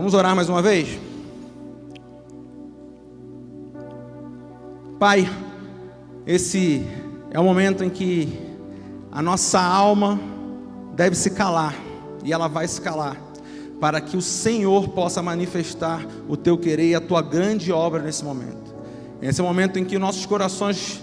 Vamos orar mais uma vez? Pai, esse é o momento em que a nossa alma deve se calar, e ela vai se calar, para que o Senhor possa manifestar o teu querer e a tua grande obra nesse momento. Esse é o momento em que nossos corações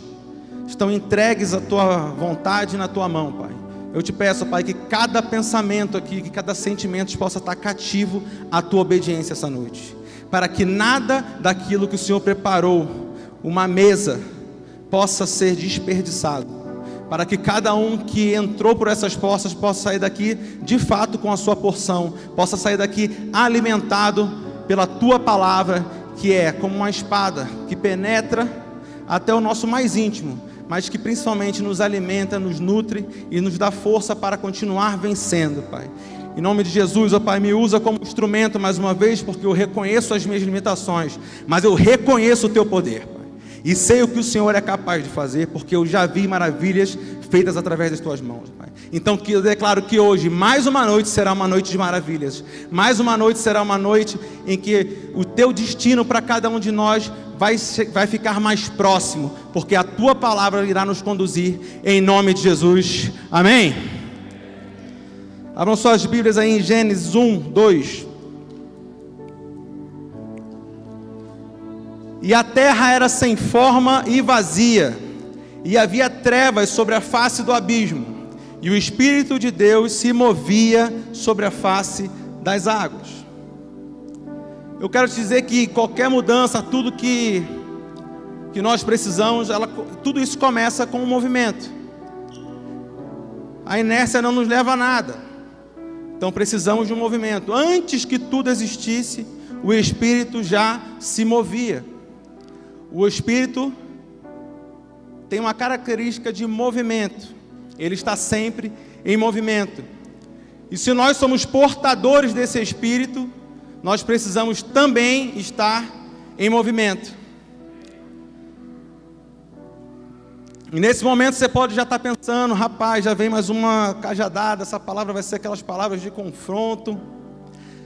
estão entregues à tua vontade e na tua mão, Pai. Eu te peço, Pai, que cada pensamento aqui, que cada sentimento possa estar cativo à tua obediência essa noite, para que nada daquilo que o Senhor preparou, uma mesa, possa ser desperdiçado, para que cada um que entrou por essas portas possa sair daqui de fato com a sua porção, possa sair daqui alimentado pela tua palavra, que é como uma espada que penetra até o nosso mais íntimo, mas que principalmente nos alimenta, nos nutre e nos dá força para continuar vencendo, Pai. Em nome de Jesus, ó Pai, me usa como instrumento mais uma vez, porque eu reconheço as minhas limitações, mas eu reconheço o teu poder, Pai. E sei o que o Senhor é capaz de fazer, porque eu já vi maravilhas feitas através das tuas mãos, Pai. Então eu declaro que hoje, mais uma noite será uma noite de maravilhas. Mais uma noite será uma noite em que o teu destino para cada um de nós vai ficar mais próximo, porque a tua palavra irá nos conduzir, em nome de Jesus. Amém? Abram suas Bíblias aí em Gênesis 1, 2. E a terra era sem forma e vazia, e havia trevas sobre a face do abismo, e o Espírito de Deus se movia sobre a face das águas. Eu quero te dizer que qualquer mudança, tudo que nós precisamos, tudo isso começa com um movimento. A inércia não nos leva a nada, então precisamos de um movimento. Antes que tudo existisse, o Espírito já se movia. O Espírito tem uma característica de movimento, ele está sempre em movimento. E se nós somos portadores desse Espírito, nós precisamos também estar em movimento. E nesse momento você pode já estar pensando, rapaz, já vem mais uma cajadada, essa palavra vai ser aquelas palavras de confronto,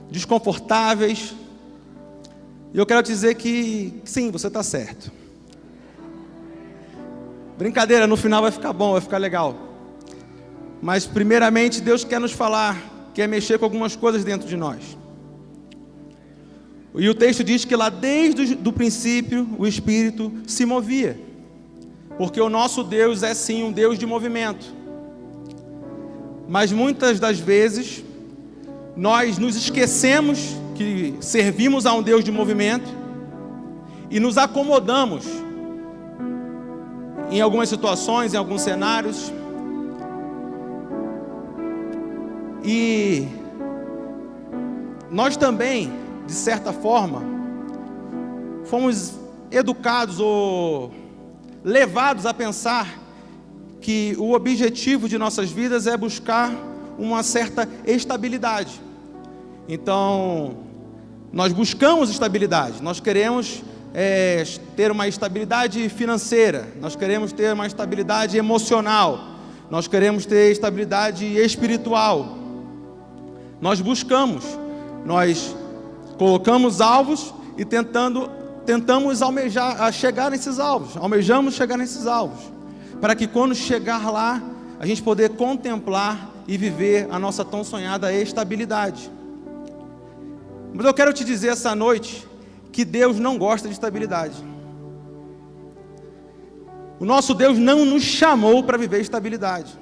desconfortáveis. E eu quero te dizer que sim, você está certo. Brincadeira, no final vai ficar bom, vai ficar legal. Mas primeiramente Deus quer nos falar, quer mexer com algumas coisas dentro de nós. E o texto diz que lá desde o princípio o Espírito se movia, porque o nosso Deus é sim um Deus de movimento. Mas muitas das vezes nós nos esquecemos que servimos a um Deus de movimento e nos acomodamos em algumas situações, em alguns cenários, e nós também, de certa forma, fomos educados ou levados a pensar que o objetivo de nossas vidas é buscar uma certa estabilidade. Então, nós buscamos estabilidade, nós queremos ter uma estabilidade financeira, nós queremos ter uma estabilidade emocional, nós queremos ter estabilidade espiritual. Nós buscamos, nós colocamos alvos e tentamos almejar, chegar nesses alvos, almejamos chegar nesses alvos, para que quando chegar lá, a gente poder contemplar e viver a nossa tão sonhada estabilidade. Mas eu quero te dizer essa noite que Deus não gosta de estabilidade. O nosso Deus não nos chamou para viver estabilidade.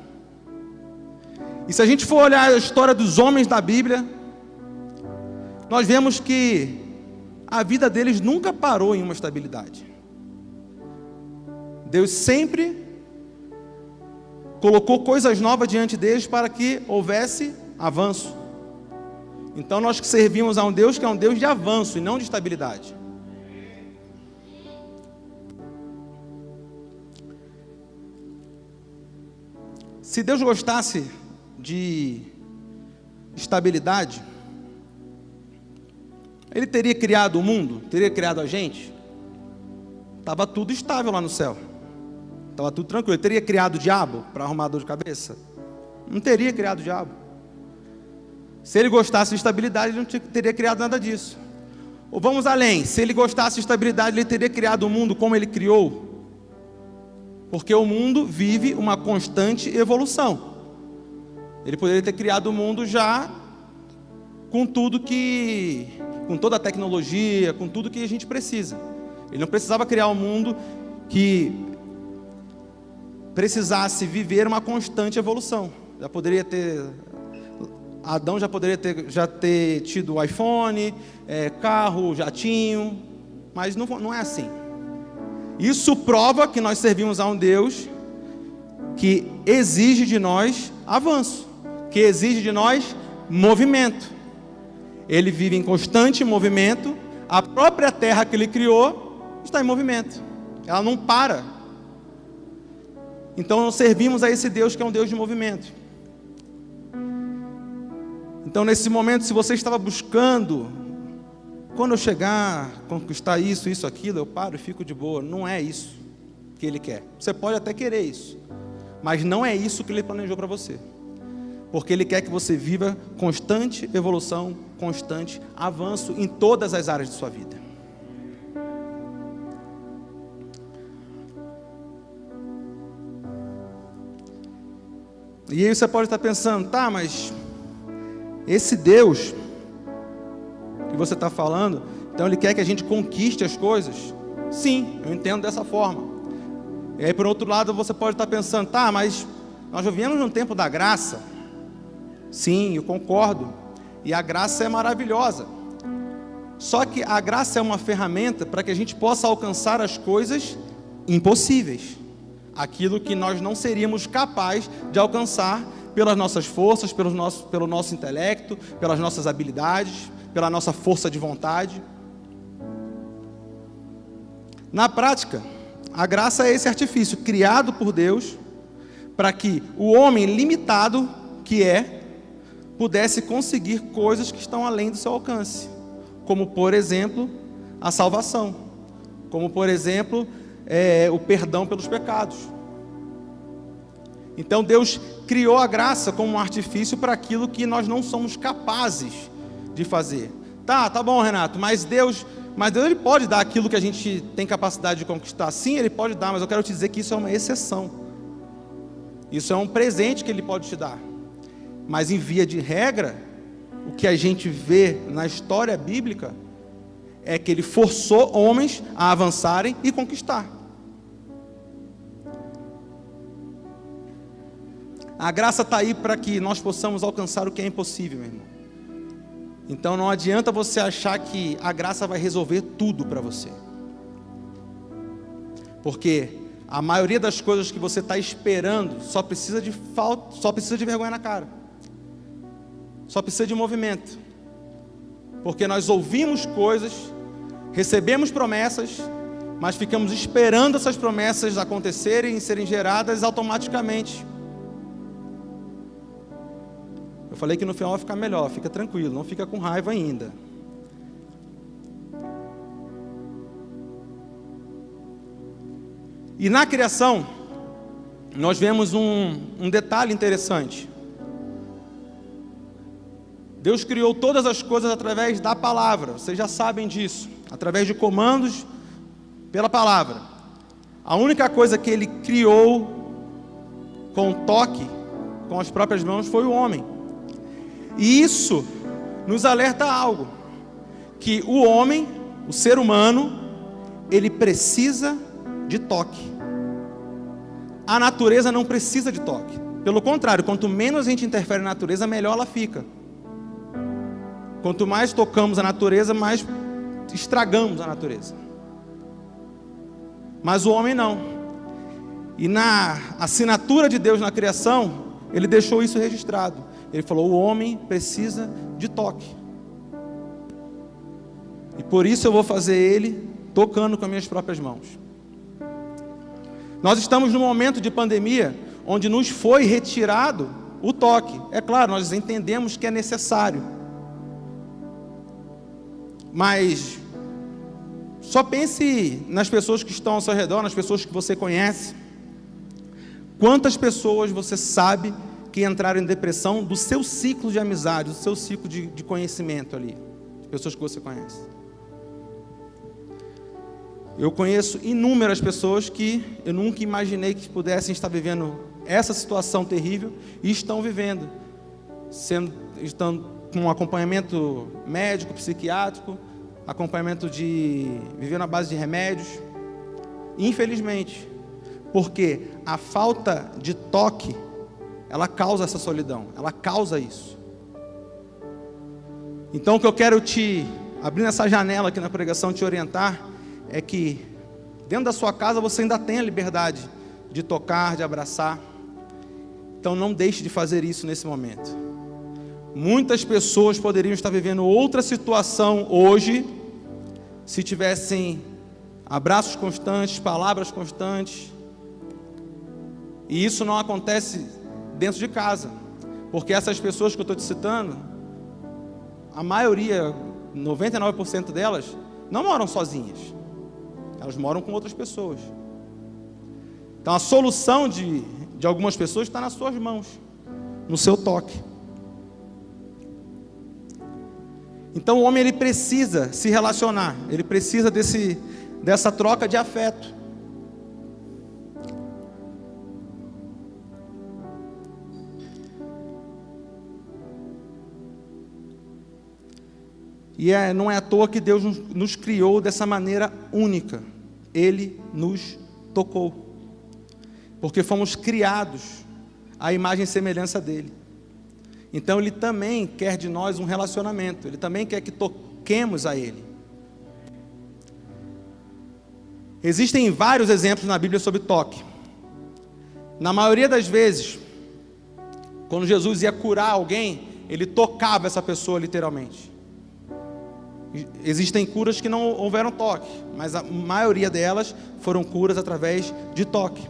E se a gente for olhar a história dos homens da Bíblia, nós vemos que a vida deles nunca parou em uma estabilidade. Deus sempre colocou coisas novas diante deles para que houvesse avanço. Então nós que servimos a um Deus que é um Deus de avanço e não de estabilidade. Se Deus gostasse de estabilidade, Ele teria criado o mundo, teria criado a gente. Estava tudo estável lá no céu, estava tudo tranquilo. Ele teria criado o diabo para arrumar dor de cabeça? Não teria criado o diabo. Se ele gostasse de estabilidade, ele não teria criado nada disso. Ou vamos além, se ele gostasse de estabilidade, ele teria criado o mundo como ele criou. Porque o mundo vive uma constante evolução. Ele poderia ter criado o mundo já com toda a tecnologia, com tudo que a gente precisa. Ele não precisava criar um mundo que precisasse viver uma constante evolução. Adão já poderia ter tido o iPhone, carro, jatinho, mas não é assim. Isso prova que nós servimos a um Deus que exige de nós avanço, que exige de nós movimento. Ele vive em constante movimento, a própria terra que ele criou está em movimento, ela não para. Então nós servimos a esse Deus que é um Deus de movimento. Então nesse momento, se você estava buscando, quando eu chegar, conquistar isso, aquilo, eu paro e fico de boa, não é isso que ele quer. Você pode até querer isso, mas não é isso que ele planejou para você. Porque ele quer que você viva constante evolução, constante avanço em todas as áreas de sua vida. E aí você pode estar pensando, tá, mas esse Deus que você está falando, então ele quer que a gente conquiste as coisas? Sim, eu entendo dessa forma. E aí por outro lado você pode estar pensando, tá, mas nós vivemos num tempo da graça. Sim, eu concordo. E a graça é maravilhosa. Só que a graça é uma ferramenta para que a gente possa alcançar as coisas impossíveis. Aquilo que nós não seríamos capazes de alcançar pelas nossas forças, pelo nosso intelecto, pelas nossas habilidades, pela nossa força de vontade. Na prática, a graça é esse artifício criado por Deus para que o homem limitado que pudesse conseguir coisas que estão além do seu alcance, como por exemplo a salvação, como por exemplo o perdão pelos pecados. Então Deus criou a graça como um artifício para aquilo que nós não somos capazes de fazer. Tá bom, Renato, mas Deus ele pode dar aquilo que a gente tem capacidade de conquistar. Sim, Ele pode dar, mas eu quero te dizer que isso é uma exceção. Isso é um presente que Ele pode te dar. Mas em via de regra, o que a gente vê na história bíblica é que Ele forçou homens a avançarem e conquistar. A graça está aí para que nós possamos alcançar o que é impossível, meu irmão. Então não adianta você achar que a graça vai resolver tudo para você. Porque a maioria das coisas que você está esperando só precisa de vergonha na cara. Só precisa de movimento. Porque nós ouvimos coisas, recebemos promessas, mas ficamos esperando essas promessas acontecerem e serem geradas automaticamente. Eu falei que no final vai ficar melhor, fica tranquilo, não fica com raiva ainda. E na criação, nós vemos um detalhe interessante. Deus criou todas as coisas através da palavra, vocês já sabem disso, através de comandos pela palavra. A única coisa que Ele criou com toque, com as próprias mãos, foi o homem. E isso nos alerta a algo, que o homem, o ser humano, ele precisa de toque. A natureza não precisa de toque. Pelo contrário, quanto menos a gente interfere na natureza, melhor ela fica. Quanto mais tocamos a natureza, mais estragamos a natureza. Mas o homem não. E na assinatura de Deus na criação, Ele deixou isso registrado. Ele falou, o homem precisa de toque. E por isso eu vou fazer ele tocando com as minhas próprias mãos. Nós estamos num momento de pandemia, onde nos foi retirado o toque. É claro, nós entendemos que é necessário. Mas só pense nas pessoas que estão ao seu redor, nas pessoas que você conhece. Quantas pessoas você sabe que entraram em depressão do seu ciclo de amizade, do seu ciclo de conhecimento ali, de pessoas que você conhece. Eu conheço inúmeras pessoas que eu nunca imaginei que pudessem estar vivendo essa situação terrível e estão vivendo, estão com acompanhamento médico, psiquiátrico, acompanhamento de viver na base de remédios. Infelizmente, porque a falta de toque, ela causa essa solidão, ela causa isso. Então o que eu quero te, abrindo essa janela aqui na pregação, te orientar, é que dentro da sua casa você ainda tem a liberdade de tocar, de abraçar. Então não deixe de fazer isso nesse momento. Muitas pessoas poderiam estar vivendo outra situação hoje, se tivessem abraços constantes, palavras constantes. E isso não acontece dentro de casa, porque essas pessoas que eu estou te citando, a maioria, 99% delas, não moram sozinhas. Elas moram com outras pessoas. Então a solução de algumas pessoas está nas suas mãos, no seu toque. Então o homem, ele precisa se relacionar, ele precisa dessa troca de afeto. E não é à toa que Deus nos criou dessa maneira única. Ele nos tocou, porque fomos criados à imagem e semelhança dele. Então Ele também quer de nós um relacionamento, Ele também quer que toquemos a Ele. Existem vários exemplos na Bíblia sobre toque. Na maioria das vezes, quando Jesus ia curar alguém, Ele tocava essa pessoa literalmente. Existem curas que não houveram toque, mas a maioria delas foram curas através de toque.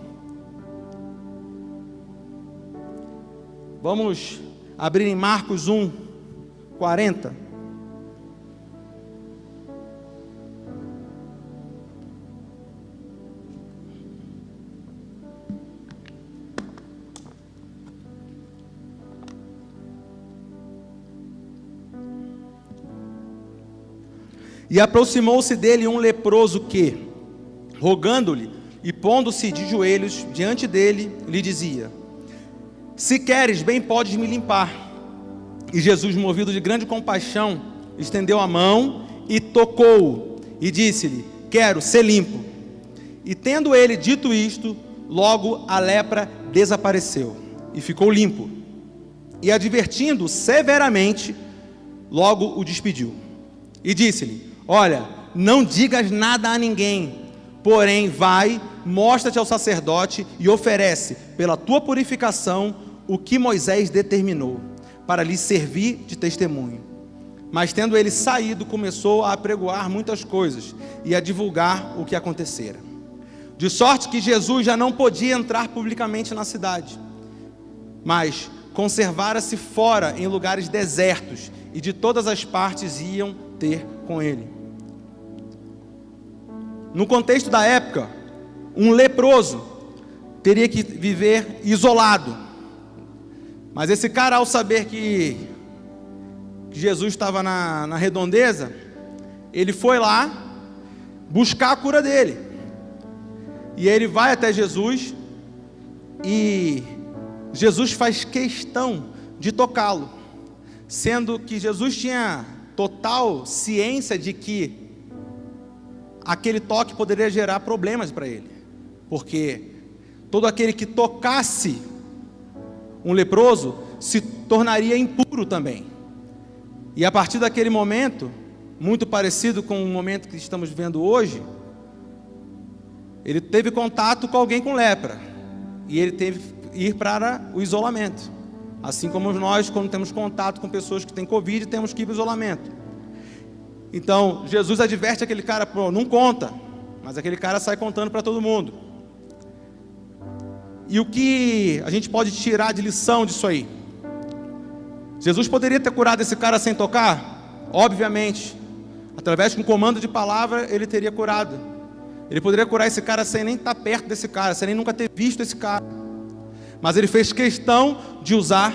Vamos abrir em Marcos 1, 40. E aproximou-se dele um leproso que, rogando-lhe e pondo-se de joelhos diante dele, lhe dizia: se queres, bem podes me limpar. E Jesus, movido de grande compaixão, estendeu a mão e tocou-o, e disse-lhe: quero ser limpo. E tendo ele dito isto, logo a lepra desapareceu, e ficou limpo. E advertindo severamente, logo o despediu. E disse-lhe: olha, não digas nada a ninguém, porém vai, mostra-te ao sacerdote e oferece, pela tua purificação, o que Moisés determinou, para lhe servir de testemunho. Mas tendo ele saído, começou a apregoar muitas coisas e a divulgar o que acontecera. De sorte que Jesus já não podia entrar publicamente na cidade, mas conservara-se fora em lugares desertos, e de todas as partes iam ter com ele. No contexto da época, um leproso teria que viver isolado. Mas esse cara, ao saber que Jesus estava na redondeza, ele foi lá buscar a cura dele. E ele vai até Jesus, e Jesus faz questão de tocá-lo, sendo que Jesus tinha total ciência de que aquele toque poderia gerar problemas para ele, porque todo aquele que tocasse um leproso se tornaria impuro também. E a partir daquele momento, muito parecido com o momento que estamos vivendo hoje, ele teve contato com alguém com lepra, e ele teve que ir para o isolamento. Assim como nós, quando temos contato com pessoas que têm Covid, temos que ir para o isolamento. Então, Jesus adverte aquele cara: pô, não conta. Mas aquele cara sai contando para todo mundo. E o que a gente pode tirar de lição disso aí? Jesus poderia ter curado esse cara sem tocar? Obviamente. Através de um comando de palavra, ele teria curado. Ele poderia curar esse cara sem nem estar perto desse cara, sem nem nunca ter visto esse cara. Mas ele fez questão de usar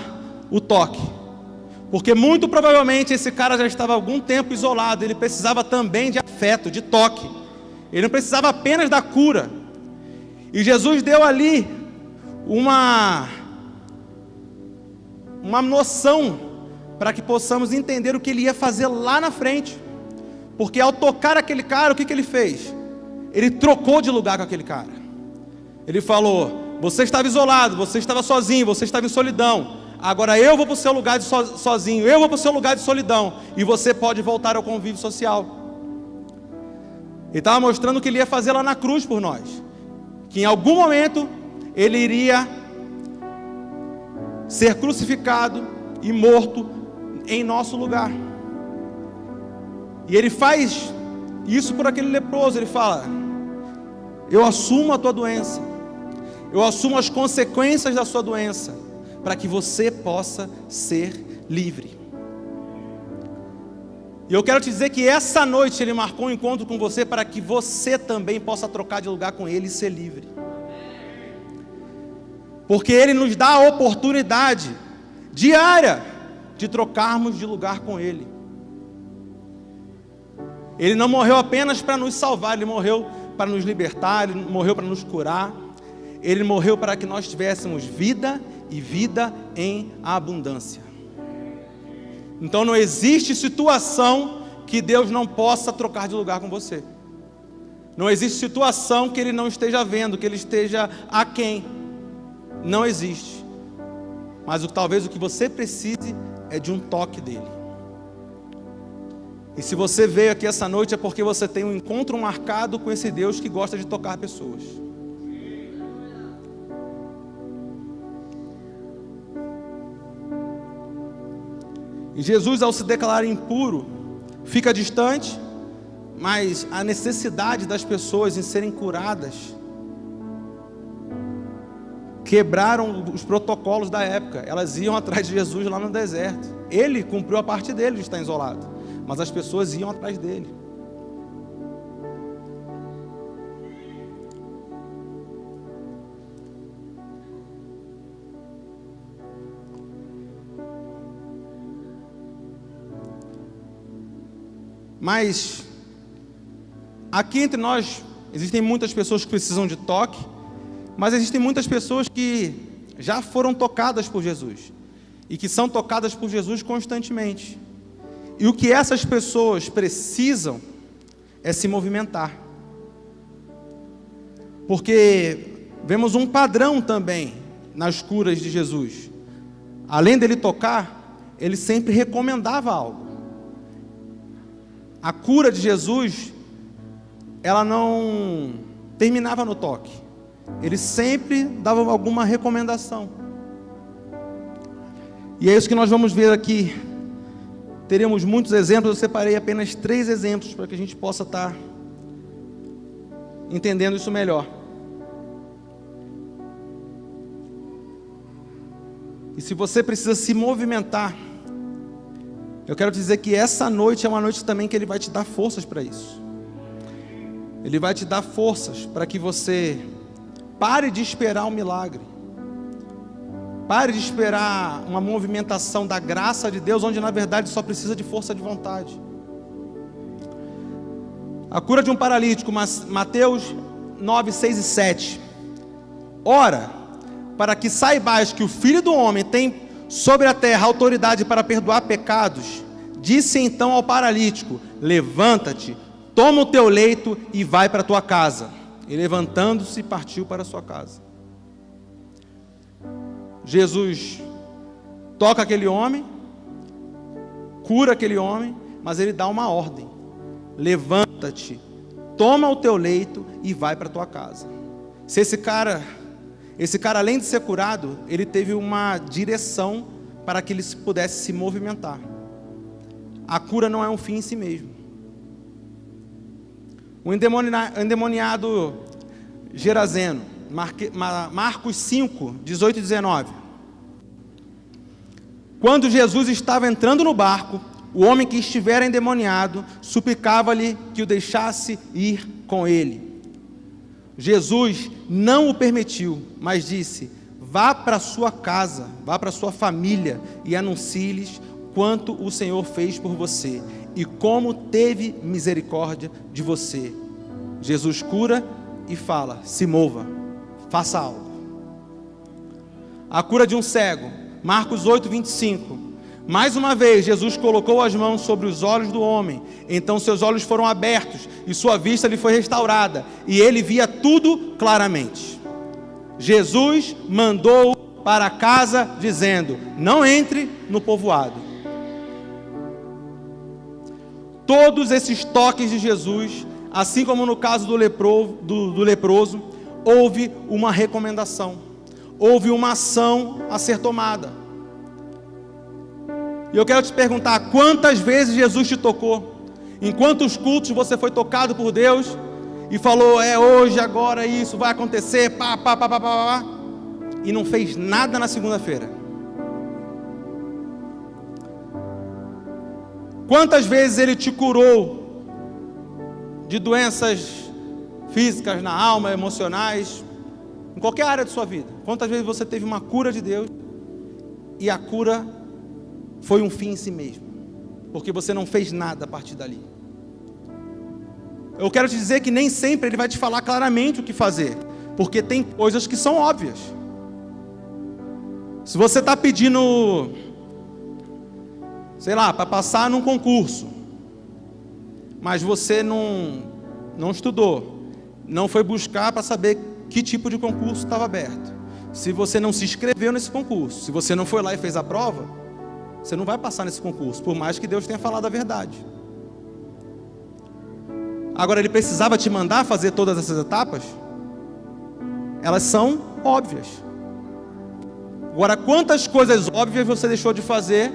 o toque, porque muito provavelmente esse cara já estava há algum tempo isolado, ele precisava também de afeto, de toque, ele não precisava apenas da cura. E Jesus deu ali uma noção para que possamos entender o que ele ia fazer lá na frente. Porque ao tocar aquele cara, o que ele fez? Ele trocou de lugar com aquele cara. Ele falou: você estava isolado, você estava sozinho, você estava em solidão. Agora eu vou para o seu lugar de sozinho, eu vou para o seu lugar de solidão, e você pode voltar ao convívio social. Ele estava mostrando o que ele ia fazer lá na cruz por nós, que em algum momento ele iria ser crucificado e morto em nosso lugar. E ele faz isso por aquele leproso. Ele fala: eu assumo a tua doença, eu assumo as consequências da sua doença, para que você possa ser livre. E eu quero te dizer que essa noite ele marcou um encontro com você, para que você também possa trocar de lugar com ele e ser livre. Porque ele nos dá a oportunidade diária de trocarmos de lugar com ele. Ele não morreu apenas para nos salvar, ele morreu para nos libertar, ele morreu para nos curar, ele morreu para que nós tivéssemos vida e vida em abundância. Então não existe situação que Deus não possa trocar de lugar com você. Não existe situação que ele não esteja vendo, que ele esteja aquém. Não existe. Mas talvez o que você precise é de um toque dele. E se você veio aqui essa noite é porque você tem um encontro marcado com esse Deus que gosta de tocar pessoas. E Jesus, ao se declarar impuro, fica distante, mas a necessidade das pessoas em serem curadas quebraram os protocolos da época. Elas iam atrás de Jesus lá no deserto. Ele cumpriu a parte dele de estar isolado, mas as pessoas iam atrás dele. Mas aqui entre nós existem muitas pessoas que precisam de toque, mas existem muitas pessoas que já foram tocadas por Jesus e que são tocadas por Jesus constantemente. E o que essas pessoas precisam é se movimentar. Porque vemos um padrão também nas curas de Jesus. Além dele tocar, ele sempre recomendava algo. A cura de Jesus, ela não terminava no toque. Ele sempre dava alguma recomendação. E é isso que nós vamos ver aqui. Teremos muitos exemplos, eu separei apenas 3 exemplos para que a gente possa estar entendendo isso melhor. E se você precisa se movimentar, eu quero dizer que essa noite é uma noite também que Ele vai te dar forças para isso. Ele vai te dar forças para que você pare de esperar um milagre. Pare de esperar uma movimentação da graça de Deus, onde na verdade só precisa de força de vontade. A cura de um paralítico, Mateus 9, 6 e 7. Ora, para que saibais que o Filho do Homem tem sobre a terra autoridade para perdoar pecados, disse então ao paralítico: levanta-te, toma o teu leito e vai para a tua casa. E levantando-se, partiu para a sua casa. Jesus toca aquele homem, cura aquele homem, mas ele dá uma ordem: levanta-te, toma o teu leito e vai para a tua casa. Se esse cara além de ser curado, ele teve uma direção para que ele pudesse se movimentar. A cura não é um fim em si mesmo. O endemoniado Gerazeno, Marcos 5, 18 e 19. Quando Jesus estava entrando no barco, o homem que estivera endemoniado suplicava-lhe que o deixasse ir com ele. Jesus não o permitiu, mas disse: vá para sua casa, vá para sua família e anuncie-lhes quanto o Senhor fez por você e como teve misericórdia de você. Jesus cura e fala: se mova, faça algo. A cura de um cego, Marcos 8, 25. Mais uma vez, Jesus colocou as mãos sobre os olhos do homem, então seus olhos foram abertos e sua vista lhe foi restaurada, e ele via tudo claramente. Jesus mandou para casa dizendo: não entre no povoado. Todos esses toques de Jesus, assim como no caso do leproso, houve uma recomendação, houve uma ação a ser tomada. E eu quero te perguntar: quantas vezes Jesus te tocou? Em quantos cultos você foi tocado por Deus e falou: hoje, agora, isso vai acontecer, e não fez nada na segunda-feira? Quantas vezes Ele te curou de doenças físicas, na alma, emocionais, em qualquer área de sua vida? Quantas vezes você teve uma cura de Deus e a cura foi um fim em si mesmo, porque você não fez nada a partir dali? Eu quero te dizer que nem sempre Ele vai te falar claramente o que fazer, porque tem coisas que são óbvias. Se você está pedindo, sei lá, para passar num concurso, mas você não estudou, não foi buscar para saber que tipo de concurso estava aberto, se você não se inscreveu nesse concurso, se você não foi lá e fez a prova, você não vai passar nesse concurso, por mais que Deus tenha falado a verdade. Agora, Ele precisava te mandar fazer todas essas etapas? Elas são óbvias. Agora, quantas coisas óbvias você deixou de fazer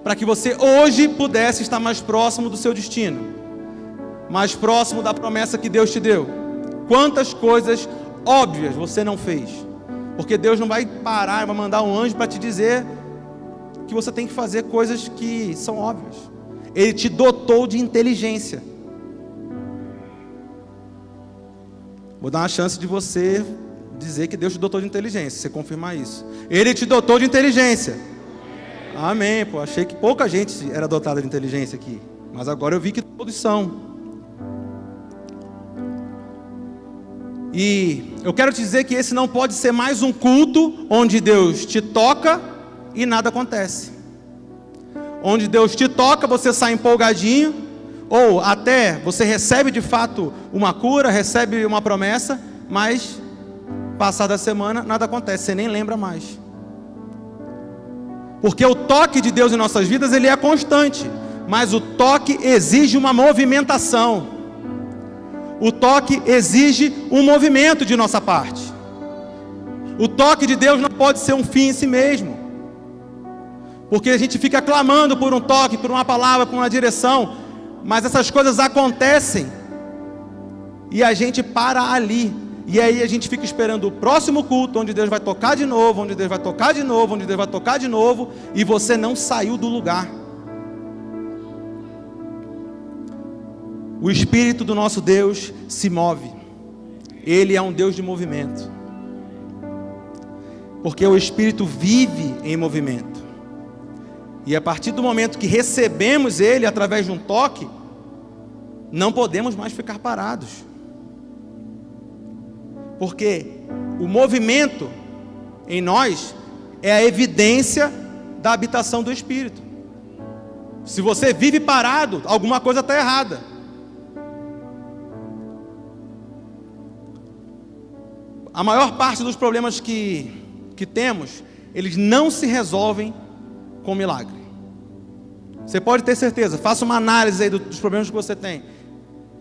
para que você hoje pudesse estar mais próximo do seu destino, mais próximo da promessa que Deus te deu? Quantas coisas óbvias você não fez? Porque Deus não vai parar, vai mandar um anjo para te dizer que você tem que fazer coisas que são óbvias. Ele te dotou de inteligência. Vou dar uma chance de você dizer que Deus te dotou de inteligência, você confirmar isso. Ele te dotou de inteligência. Amém, pô. Achei que pouca gente era dotada de inteligência aqui, mas agora eu vi que todos são. E eu quero te dizer que esse não pode ser mais um culto onde Deus te toca e nada acontece. Onde Deus te toca, você sai empolgadinho, ou até você recebe de fato uma cura, recebe uma promessa, mas passada a semana nada acontece, você nem lembra mais. Porque o toque de Deus em nossas vidas, ele é constante, mas o toque exige uma movimentação. O toque exige um movimento de nossa parte. O toque de Deus não pode ser um fim em si mesmo. Porque a gente fica clamando por um toque, por uma palavra, por uma direção, mas essas coisas acontecem e a gente para ali. E aí a gente fica esperando o próximo culto, onde Deus vai tocar de novo, onde Deus vai tocar de novo, onde Deus vai tocar de novo, e você não saiu do lugar. O Espírito do nosso Deus se move. Ele é um Deus de movimento. Porque o Espírito vive em movimento. E a partir do momento que recebemos Ele através de um toque, não podemos mais ficar parados. Porque o movimento em nós é a evidência da habitação do Espírito. Se você vive parado, alguma coisa está errada. A maior parte dos problemas que temos, eles não se resolvem com milagre. Você pode ter certeza, faça uma análise aí dos problemas que você tem.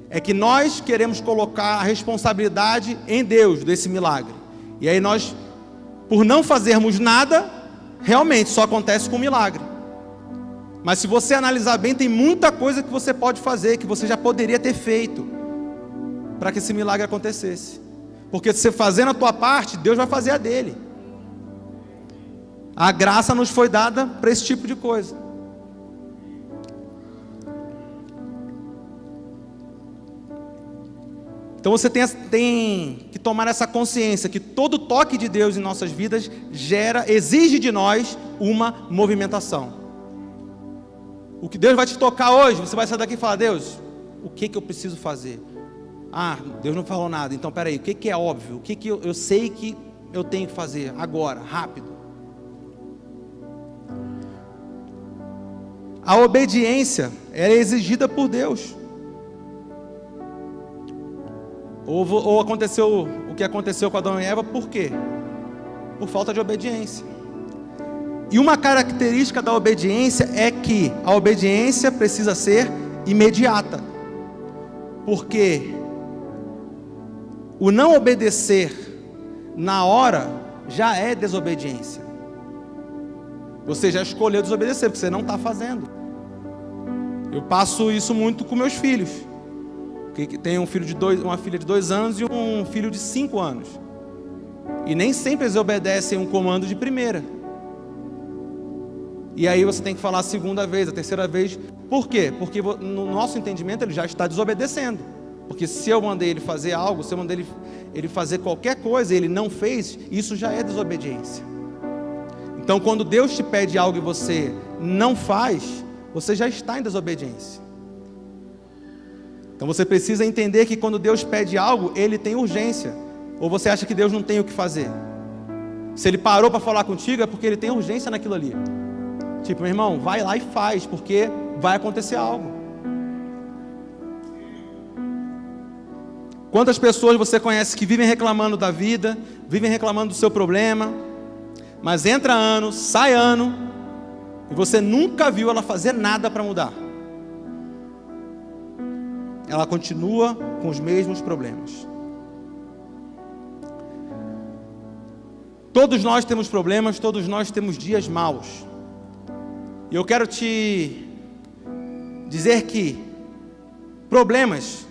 É que nós queremos colocar a responsabilidade em Deus desse milagre. E aí nós, por não fazermos nada, realmente só acontece com milagre. Mas se você analisar bem, tem muita coisa que você pode fazer, que você já poderia ter feito, para que esse milagre acontecesse. Porque se você fazendo a tua parte, Deus vai fazer a dele. A graça nos foi dada para esse tipo de coisa. Então você tem que tomar essa consciência que todo toque de Deus em nossas vidas exige de nós uma movimentação. O que Deus vai te tocar hoje, você vai sair daqui e falar: Deus, o que eu preciso fazer? Ah, Deus não falou nada, então peraí, o que é óbvio? O que eu sei que eu tenho que fazer agora, rápido? A obediência é exigida por Deus. Ou aconteceu o que aconteceu com Adão e Eva, por quê? Por falta de obediência. E uma característica da obediência é que a obediência precisa ser imediata. Porque o não obedecer na hora já é desobediência. Você já escolheu desobedecer, porque você não está fazendo. Eu passo isso muito com meus filhos. Tem uma filha de 2 anos e um filho de 5 anos. E nem sempre eles obedecem um comando de primeira. E aí você tem que falar a segunda vez, a terceira vez. Por quê? Porque no nosso entendimento ele já está desobedecendo. Porque se eu mandei ele fazer algo, se eu mandei ele fazer qualquer coisa e ele não fez, isso já é desobediência. Então quando Deus te pede algo e você não faz, você já está em desobediência. Então você precisa entender que quando Deus pede algo, Ele tem urgência. Ou você acha que Deus não tem o que fazer? Se Ele parou para falar contigo, é porque Ele tem urgência naquilo ali. Tipo, meu irmão, vai lá e faz, porque vai acontecer algo. Quantas pessoas você conhece que vivem reclamando da vida, vivem reclamando do seu problema, mas entra ano, sai ano, e você nunca viu ela fazer nada para mudar? Ela continua com os mesmos problemas. Todos nós temos problemas, todos nós temos dias maus. E eu quero te dizer que problemas,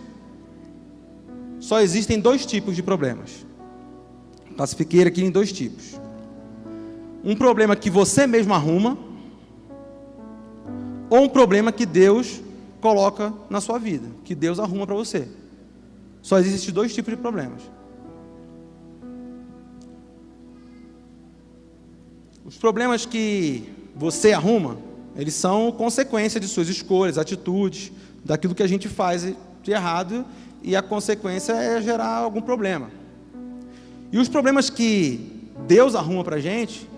só existem 2 tipos de problemas. Classifiquei aqui em 2 tipos. Um problema que você mesmo arruma, ou um problema que Deus coloca na sua vida, que Deus arruma para você. Só existem 2 tipos de problemas. Os problemas que você arruma, eles são consequência de suas escolhas, atitudes, daquilo que a gente faz de errado, e a consequência é gerar algum problema. E os problemas que Deus arruma para a gente,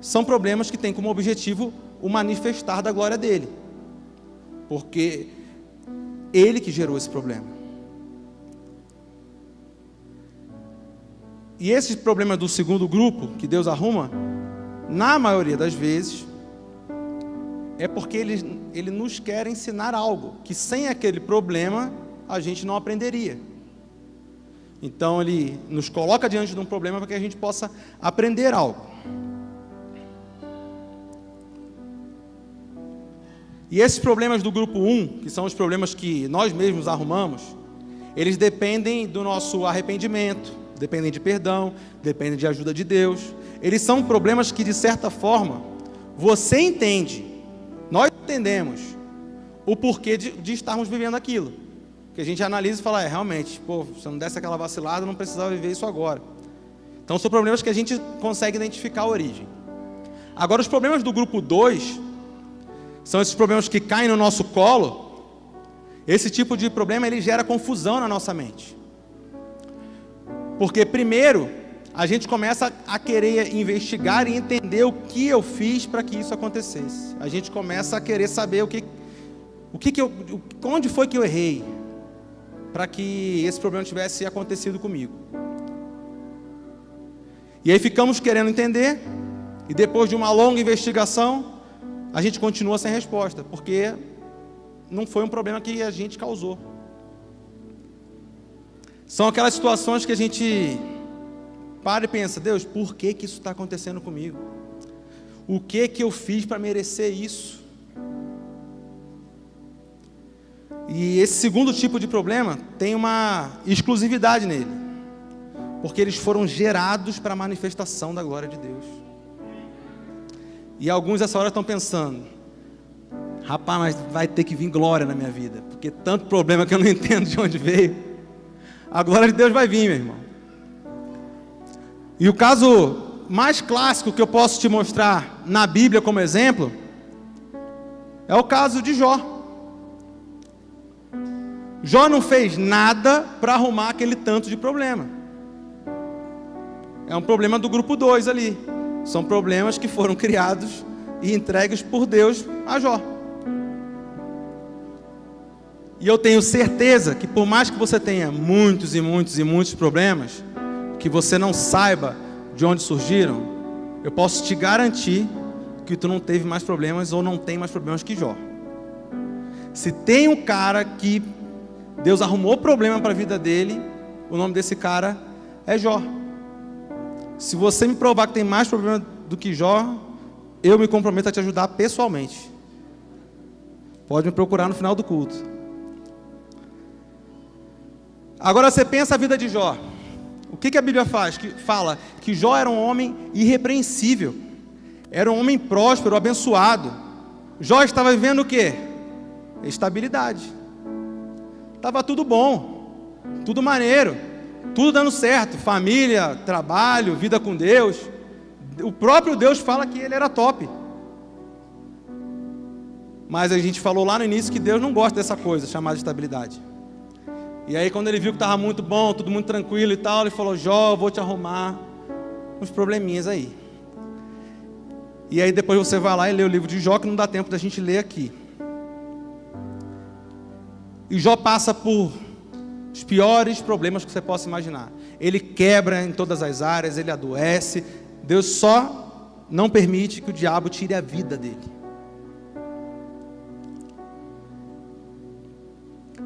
são problemas que têm como objetivo o manifestar da glória dele. Porque Ele que gerou esse problema. E esses problemas do segundo grupo, que Deus arruma, na maioria das vezes, é porque Ele nos quer ensinar algo, que sem aquele problema, a gente não aprenderia. Então Ele nos coloca diante de um problema para que a gente possa aprender algo. E esses problemas do grupo 1, que são os problemas que nós mesmos arrumamos, eles dependem do nosso arrependimento, dependem de perdão, dependem de ajuda de Deus. Eles são problemas que, de certa forma, você entende, nós entendemos o porquê de estarmos vivendo aquilo. Que a gente analisa e fala: realmente, se eu não desse aquela vacilada, eu não precisava viver isso agora. Então são problemas que a gente consegue identificar a origem. Agora, os problemas do grupo 2, são esses problemas que caem no nosso colo. Esse tipo de problema, ele gera confusão na nossa mente. Porque primeiro, a gente começa a querer investigar e entender o que eu fiz para que isso acontecesse. A gente começa a querer saber onde foi que eu errei para que esse problema tivesse acontecido comigo. E aí ficamos querendo entender, e depois de uma longa investigação, a gente continua sem resposta, porque não foi um problema que a gente causou. São aquelas situações que a gente para e pensa: Deus, por que isso está acontecendo comigo? O que eu fiz para merecer isso? E esse segundo tipo de problema tem uma exclusividade nele, porque eles foram gerados para a manifestação da glória de Deus. E alguns nessa hora estão pensando: rapaz, mas vai ter que vir glória na minha vida, porque tanto problema que eu não entendo de onde veio. a glória de Deus vai vir, meu irmão. E o caso mais clássico que eu posso te mostrar na Bíblia como exemplo é o caso de Jó. Jó não fez nada para arrumar aquele tanto de problema. É um problema do grupo 2 ali. São problemas que foram criados e entregues por Deus a Jó. E eu tenho certeza que por mais que você tenha muitos e muitos e muitos problemas, que você não saiba de onde surgiram, eu posso te garantir que tu não teve mais problemas ou não tem mais problemas que Jó. Se tem um cara que Deus arrumou problema para a vida dele, o nome desse cara é Jó. Se você me provar que tem mais problema do que Jó, eu me comprometo a te ajudar pessoalmente. Pode me procurar no final do culto. Agora você pensa a vida de Jó. O que a Bíblia faz? Fala que Jó era um homem irrepreensível. Era um homem próspero, abençoado. Jó estava vivendo o quê? Estabilidade. Estava tudo bom, tudo maneiro, tudo dando certo. Família, trabalho, vida com Deus. O próprio Deus fala que ele era top. Mas a gente falou lá no início que Deus não gosta dessa coisa chamada estabilidade. E aí quando ele viu que estava muito bom, tudo muito tranquilo e tal, ele falou: Jó, eu vou te arrumar uns probleminhas aí. E aí depois você vai lá e lê o livro de Jó, que não dá tempo da gente ler aqui. E Jó passa por os piores problemas que você possa imaginar. Ele quebra em todas as áreas, ele adoece. Deus só não permite que o diabo tire a vida dele.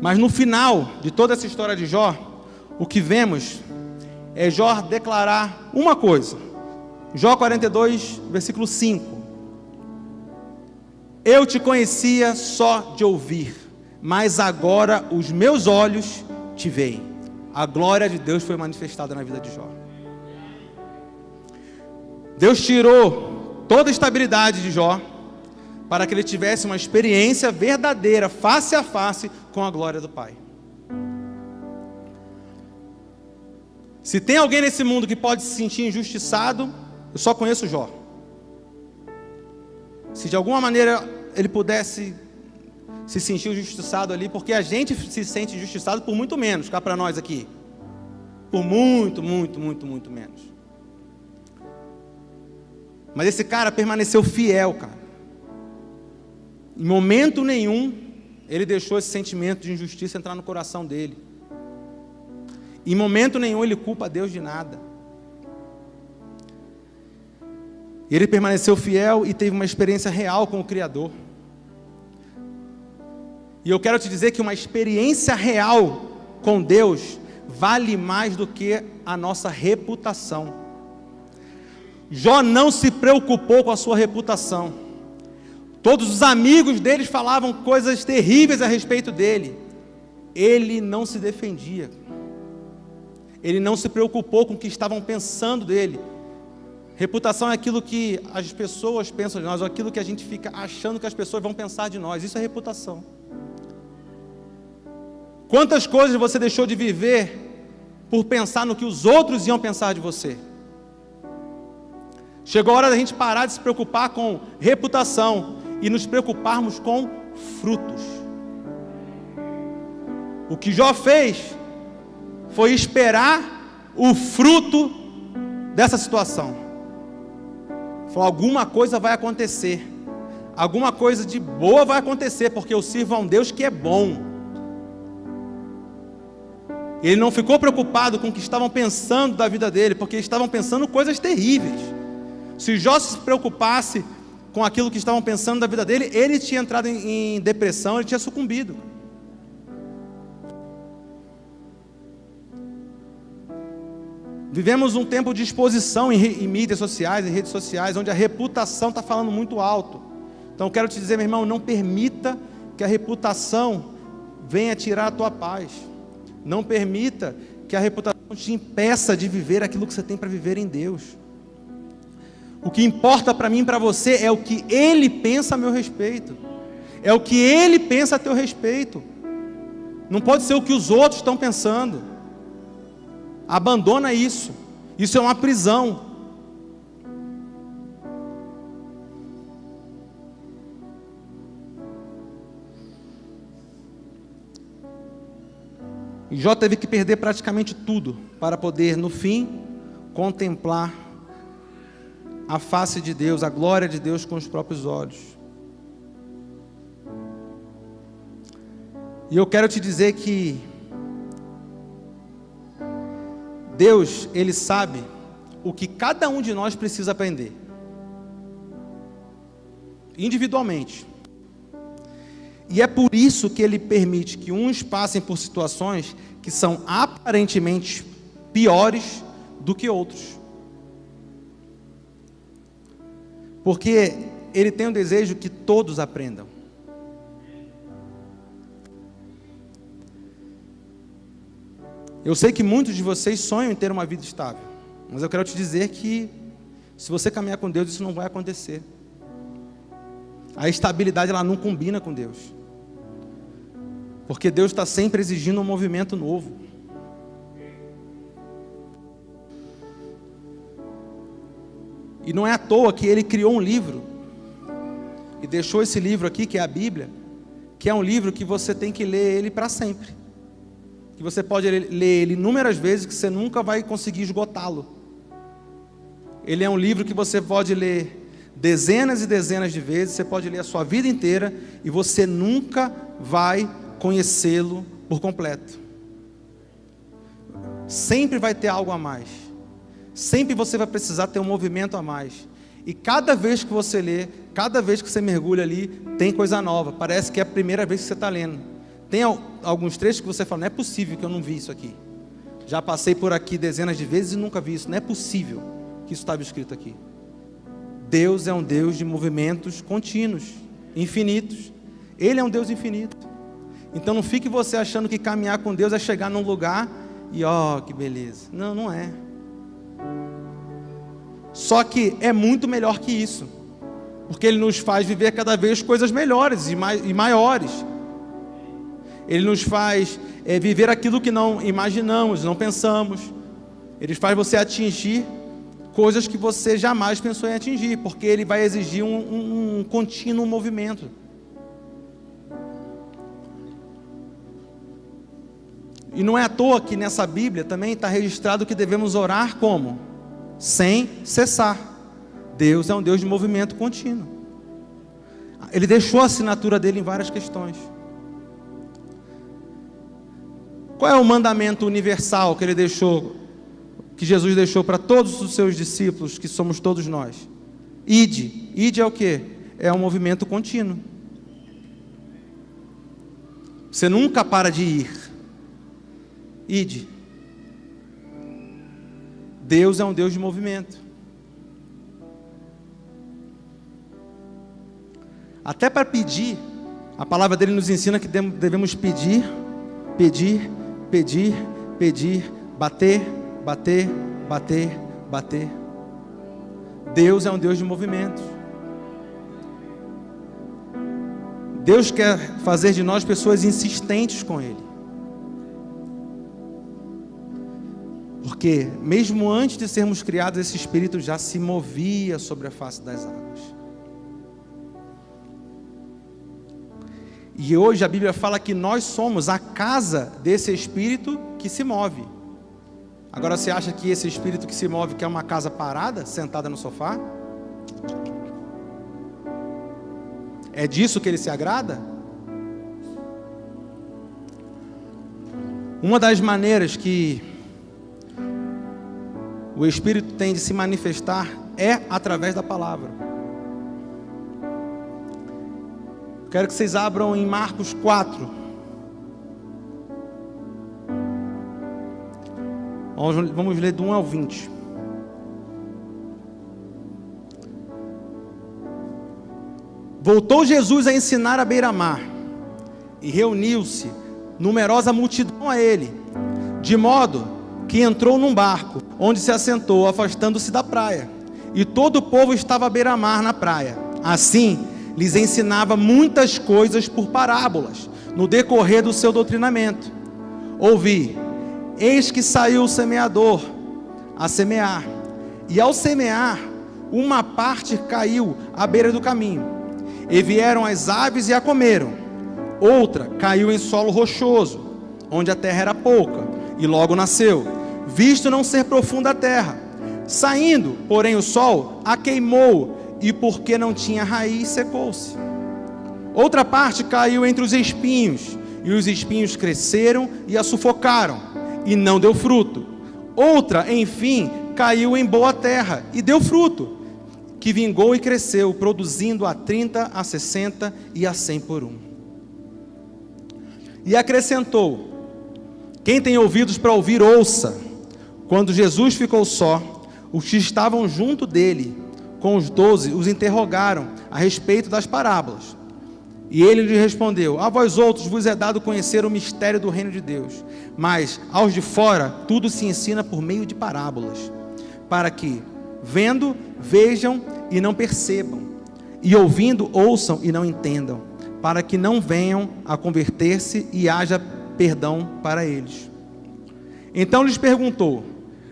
Mas no final de toda essa história de Jó, o que vemos é Jó declarar uma coisa. Jó 42, versículo 5. Eu te conhecia só de ouvir, mas agora os meus olhos te veem. A glória de Deus foi manifestada na vida de Jó. Deus tirou toda a estabilidade de Jó para que ele tivesse uma experiência verdadeira, face a face, com a glória do Pai. Se tem alguém nesse mundo que pode se sentir injustiçado, eu só conheço Jó. Se de alguma maneira ele pudesse se sentir injustiçado ali, porque a gente se sente injustiçado por muito menos, cá para nós aqui. Por muito menos. Mas esse cara permaneceu fiel, cara. Em momento nenhum, ele deixou esse sentimento de injustiça entrar no coração dele. Em momento nenhum, ele culpa Deus de nada. E ele permaneceu fiel e teve uma experiência real com o Criador. E eu quero te dizer que uma experiência real com Deus vale mais do que a nossa reputação. Jó não se preocupou com a sua reputação. Todos os amigos deles falavam coisas terríveis a respeito dele. Ele não se defendia. Ele não se preocupou com o que estavam pensando dele. Reputação é aquilo que as pessoas pensam de nós, ou aquilo que a gente fica achando que as pessoas vão pensar de nós. Isso é reputação. Quantas coisas você deixou de viver por pensar no que os outros iam pensar de você? Chegou a hora da gente parar de se preocupar com reputação e nos preocuparmos com frutos. O que Jó fez foi esperar o fruto dessa situação. Falou: alguma coisa vai acontecer, alguma coisa de boa vai acontecer, porque eu sirvo a um Deus que é bom. Ele não ficou preocupado com o que estavam pensando da vida dele, porque estavam pensando coisas terríveis. Se Jó se preocupasse com aquilo que estavam pensando da vida dele, ele tinha entrado em depressão, ele tinha sucumbido. Vivemos um tempo de exposição em mídias sociais, em redes sociais, onde a reputação está falando muito alto. Então eu quero te dizer, meu irmão, não permita que a reputação venha tirar a tua paz. Não permita que a reputação te impeça de viver aquilo que você tem para viver em Deus. O que importa para mim e para você é o que Ele pensa a meu respeito. É o que Ele pensa a teu respeito. Não pode ser o que os outros estão pensando. Abandona isso. Isso é uma prisão. E Jó teve que perder praticamente tudo para poder, no fim, contemplar a face de Deus, a glória de Deus com os próprios olhos. E eu quero te dizer que Deus, Ele sabe o que cada um de nós precisa aprender, individualmente. E é por isso que Ele permite que uns passem por situações que são aparentemente piores do que outros. Porque Ele tem o desejo que todos aprendam. Eu sei que muitos de vocês sonham em ter uma vida estável, mas eu quero te dizer que se você caminhar com Deus, isso não vai acontecer. A estabilidade, ela não combina com Deus, porque Deus está sempre exigindo um movimento novo. E não é à toa que Ele criou um livro e deixou esse livro aqui, que é a Bíblia, que é um livro que você tem que ler ele para sempre, que você pode ler ele inúmeras vezes, que você nunca vai conseguir esgotá-lo. Ele é um livro que você pode ler dezenas e dezenas de vezes, você pode ler a sua vida inteira e você nunca vai conhecê-lo por completo. Sempre vai ter algo a mais, sempre você vai precisar ter um movimento a mais. E cada vez que você lê, cada vez que você mergulha ali, tem coisa nova. Parece que é a primeira vez que você está lendo. Tem alguns trechos que você fala, não é possível que eu não vi isso aqui. Já passei por aqui dezenas de vezes e nunca vi isso. Não é possível que isso estava escrito aqui. Deus é um Deus de movimentos contínuos, infinitos. Ele é um Deus infinito. Então não fique você achando que caminhar com Deus é chegar num lugar e que beleza. Não, não é. Só que é muito melhor que isso, porque Ele nos faz viver cada vez coisas melhores e maiores. Ele nos faz viver aquilo que não imaginamos, não pensamos. Ele faz você atingir coisas que você jamais pensou em atingir, porque Ele vai exigir um contínuo movimento. E não é à toa que nessa Bíblia também está registrado que devemos orar como? Sem cessar. Deus é um Deus de movimento contínuo. Ele deixou a assinatura dele em várias questões. Qual é o mandamento universal que Ele deixou, que Jesus deixou para todos os seus discípulos, que somos todos nós? Ide. Ide é o quê? É um movimento contínuo. Você nunca para de ir. Ide. Deus é um Deus de movimento. Até para pedir, a palavra dele nos ensina que devemos pedir, pedir, pedir, pedir, bater, bater, bater, bater. Deus é um Deus de movimentos. Deus quer fazer de nós pessoas insistentes com Ele. Porque mesmo antes de sermos criados, esse Espírito já se movia sobre a face das águas. E hoje a Bíblia fala que nós somos a casa desse Espírito que se move. Agora você acha que esse Espírito que se move quer uma casa parada, sentada no sofá? É disso que Ele se agrada? Uma das maneiras que o Espírito tem de se manifestar é através da palavra. Quero que vocês abram em Marcos 4. Vamos ler do 1 ao 20. Voltou Jesus a ensinar à beira-mar, e reuniu-se numerosa multidão a ele, de modo que entrou num barco, onde se assentou, afastando-se da praia. E todo o povo estava à beira-mar na praia. Assim, lhes ensinava muitas coisas por parábolas, no decorrer do seu doutrinamento. Ouvi, eis que saiu o semeador a semear. E ao semear, uma parte caiu à beira do caminho, e vieram as aves e a comeram. Outra caiu em solo rochoso, onde a terra era pouca, e logo nasceu, visto não ser profunda a terra. Saindo, porém, o sol a queimou, e porque não tinha raiz, secou-se. Outra parte caiu entre os espinhos, e os espinhos cresceram e a sufocaram, e não deu fruto. Outra, enfim, caiu em boa terra, e deu fruto, que vingou e cresceu, produzindo a 30, a 60 e a 100 por um. E acrescentou: quem tem ouvidos para ouvir, ouça. Quando Jesus ficou só, os que estavam junto dele, com os 12, os interrogaram a respeito das parábolas. E ele lhes respondeu: a vós outros vos é dado conhecer o mistério do reino de Deus, mas aos de fora tudo se ensina por meio de parábolas, para que, vendo, vejam e não percebam, e ouvindo, ouçam e não entendam, para que não venham a converter-se e haja perdão para eles. Então lhes perguntou: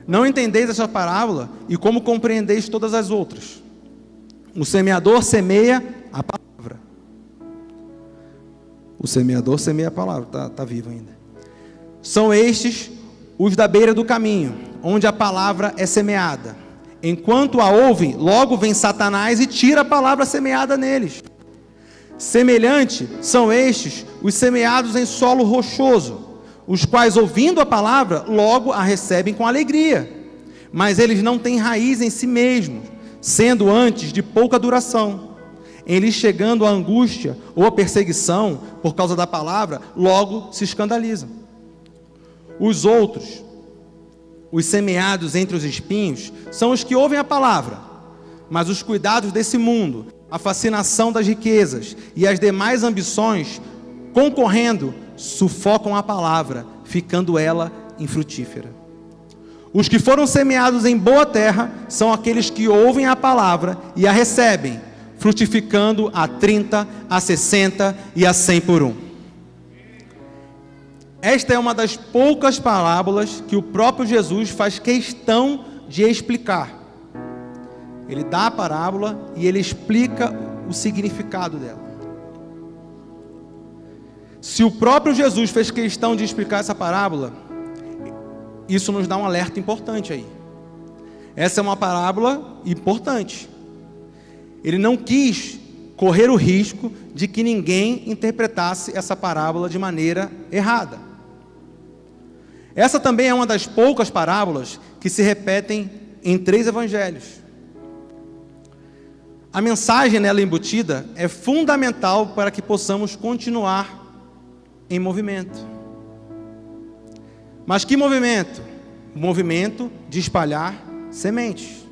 não entendeis essa parábola? E como compreendeis todas as outras? O semeador semeia a palavra. O semeador semeia a palavra, está vivo ainda. São estes os da beira do caminho, onde a palavra é semeada. Enquanto a ouvem, logo vem Satanás e tira a palavra semeada neles. Semelhante são estes os semeados em solo rochoso, os quais, ouvindo a palavra, logo a recebem com alegria. Mas eles não têm raiz em si mesmos, sendo antes de pouca duração. Em lhes chegando a angústia ou a perseguição por causa da palavra, logo se escandalizam. Os outros, os semeados entre os espinhos, são os que ouvem a palavra, mas os cuidados desse mundo, a fascinação das riquezas e as demais ambições, concorrendo, sufocam a palavra, ficando ela infrutífera. Os que foram semeados em boa terra são aqueles que ouvem a palavra e a recebem, frutificando a 30, a 60 e a 100 por um. Esta é uma das poucas parábolas que o próprio Jesus faz questão de explicar. Ele dá a parábola e ele explica o significado dela. Se o próprio Jesus fez questão de explicar essa parábola, isso nos dá um alerta importante aí. Essa é uma parábola importante. Ele não quis correr o risco de que ninguém interpretasse essa parábola de maneira errada. Essa também é uma das poucas parábolas que se repetem em 3 evangelhos. A mensagem nela embutida é fundamental para que possamos continuar em movimento. Mas que movimento? O movimento de espalhar sementes.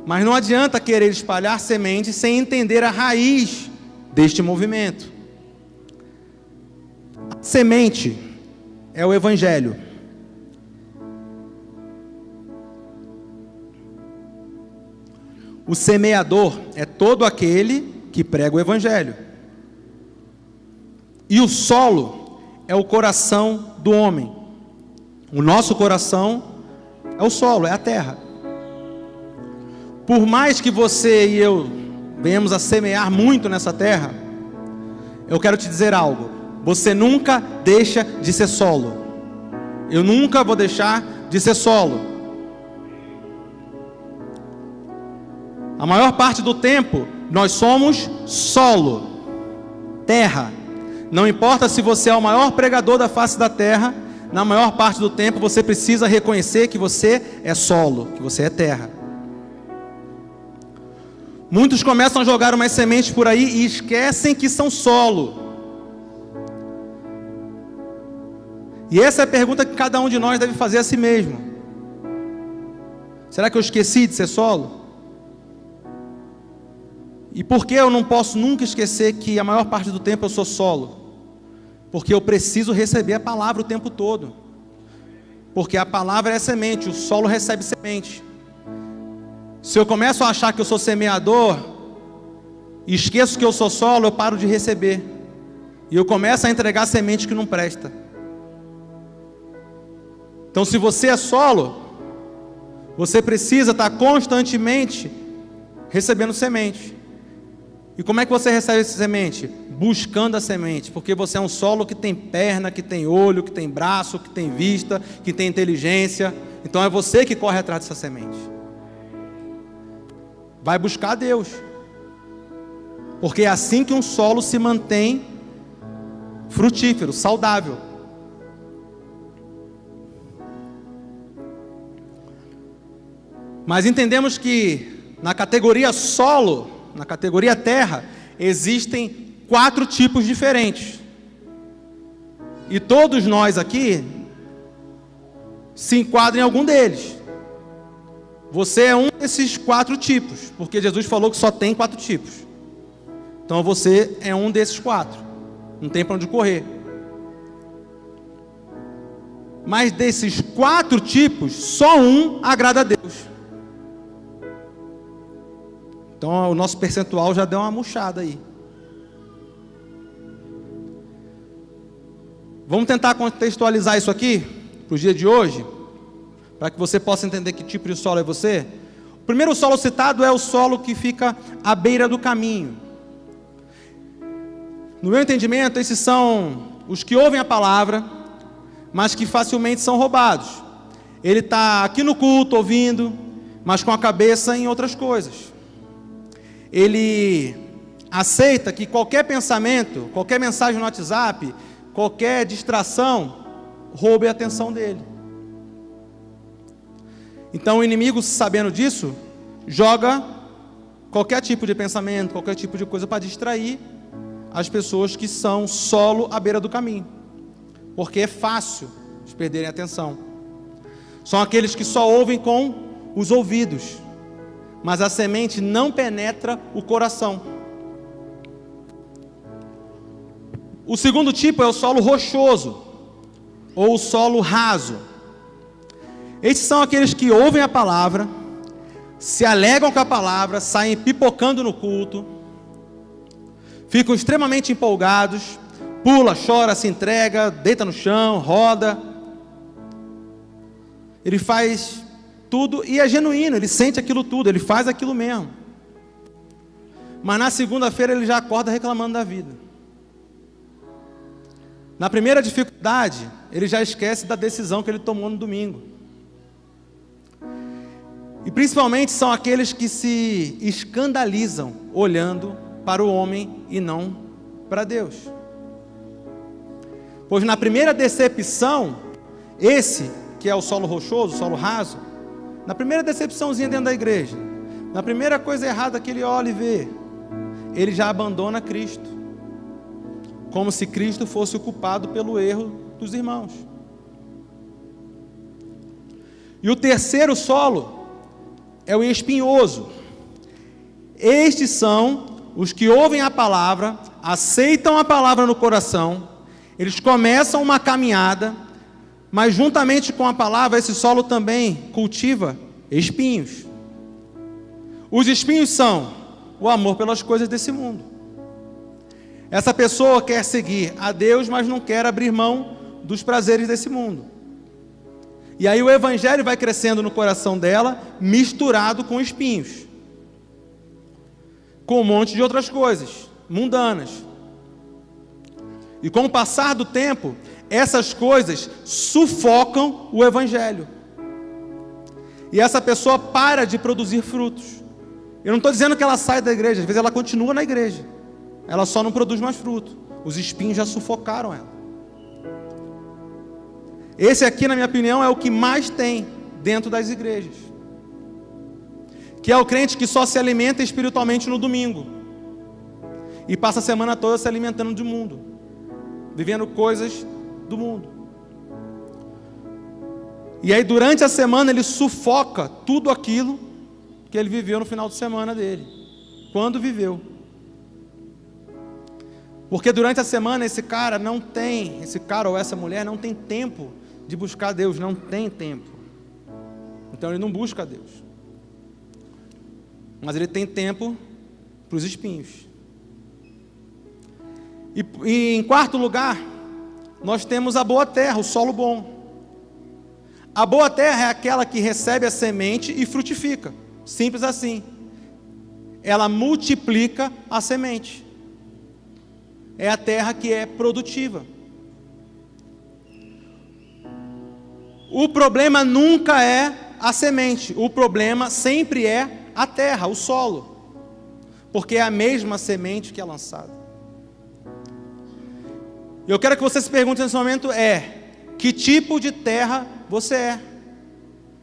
Mas não adianta querer espalhar sementes sem entender a raiz deste movimento. A semente é o evangelho. O semeador é todo aquele que prega o evangelho. E o solo é o coração do homem. O nosso coração é o solo, é a terra. Por mais que você e eu venhamos a semear muito nessa terra, eu quero te dizer algo: você nunca deixa de ser solo. Eu nunca vou deixar de ser solo. A maior parte do tempo nós somos solo, terra. Não importa se você é o maior pregador da face da terra, na maior parte do tempo você precisa reconhecer que você é solo, que você é terra. Muitos começam a jogar umas sementes por aí e esquecem que são solo. E essa é a pergunta que cada um de nós deve fazer a si mesmo. Será que eu esqueci de ser solo? E por que eu não posso nunca esquecer que a maior parte do tempo eu sou solo? Porque eu preciso receber a palavra o tempo todo. Porque a palavra é semente, o solo recebe semente. Se eu começo a achar que eu sou semeador, e esqueço que eu sou solo, eu paro de receber. E eu começo a entregar semente que não presta. Então, se você é solo, você precisa estar constantemente recebendo semente. E como é que você recebe essa semente? Buscando a semente, porque você é um solo que tem perna, que tem olho, que tem braço, que tem vista, que tem inteligência. Então é você que corre atrás dessa semente. Vai buscar Deus, porque é assim que um solo se mantém frutífero, saudável. Mas entendemos que na categoria solo, na categoria terra, existem 4 tipos diferentes. E todos nós aqui se enquadram em algum deles. Você é um desses 4 tipos, porque Jesus falou que só tem 4 tipos. Então você é um desses 4. Não tem para onde correr. Mas desses 4 tipos, só um agrada a Deus. Então o nosso percentual já deu uma murchada aí. Vamos tentar contextualizar isso aqui para o dia de hoje, para que você possa entender que tipo de solo é você. O primeiro solo citado é o solo que fica à beira do caminho. No meu entendimento, esses são os que ouvem a palavra, mas que facilmente são roubados. Ele está aqui no culto ouvindo, mas com a cabeça em outras coisas. Ele aceita que qualquer pensamento, qualquer mensagem no WhatsApp, qualquer distração, roube a atenção dele. Então o inimigo, sabendo disso, joga qualquer tipo de pensamento, qualquer tipo de coisa para distrair as pessoas que são solo à beira do caminho, porque é fácil de perderem a atenção. São aqueles que só ouvem com os ouvidos, mas a semente não penetra o coração. O segundo tipo é o solo rochoso, ou o solo raso. Esses são aqueles que ouvem a palavra, se alegram com a palavra, saem pipocando no culto, ficam extremamente empolgados, pula, chora, se entrega, deita no chão, roda. Ele faz tudo e é genuíno, ele sente aquilo tudo, ele faz aquilo mesmo. Mas na segunda-feira ele já acorda reclamando da vida. Na primeira dificuldade, ele já esquece da decisão que ele tomou no domingo. E principalmente são aqueles que se escandalizam olhando para o homem e não para Deus. Pois na primeira decepção, esse que é o solo rochoso, o solo raso, na primeira decepçãozinha dentro da igreja, na primeira coisa errada que ele olha e vê, ele já abandona Cristo, como se Cristo fosse o culpado pelo erro dos irmãos. E o terceiro solo é o espinhoso. Estes são os que ouvem a palavra, aceitam a palavra no coração, eles começam uma caminhada, mas juntamente com a palavra, esse solo também cultiva espinhos. Os espinhos são o amor pelas coisas desse mundo. Essa pessoa quer seguir a Deus, mas não quer abrir mão dos prazeres desse mundo. E aí o evangelho vai crescendo no coração dela, misturado com espinhos, com um monte de outras coisas mundanas. E com o passar do tempo, essas coisas sufocam o evangelho. E essa pessoa para de produzir frutos. Eu não estou dizendo que ela sai da igreja, às vezes ela continua na igreja. Ela só não produz mais fruto. Os espinhos já sufocaram ela. Esse aqui, na minha opinião, é o que mais tem dentro das igrejas. Que é o crente que só se alimenta espiritualmente no domingo. E passa a semana toda se alimentando do mundo. Vivendo coisas do mundo. E aí durante a semana ele sufoca tudo aquilo que ele viveu no final de semana dele. Quando viveu. Porque durante a semana esse cara ou essa mulher não tem tempo de buscar Deus, não tem tempo. Então ele não busca Deus. Mas ele tem tempo para os espinhos. E em quarto lugar, nós temos a boa terra, o solo bom. A boa terra é aquela que recebe a semente e frutifica. Simples assim. Ela multiplica a semente. É a terra que é produtiva. O problema nunca é a semente. O problema sempre é a terra, o solo. Porque é a mesma semente que é lançada. Eu quero que você se pergunte nesse momento que tipo de terra você é?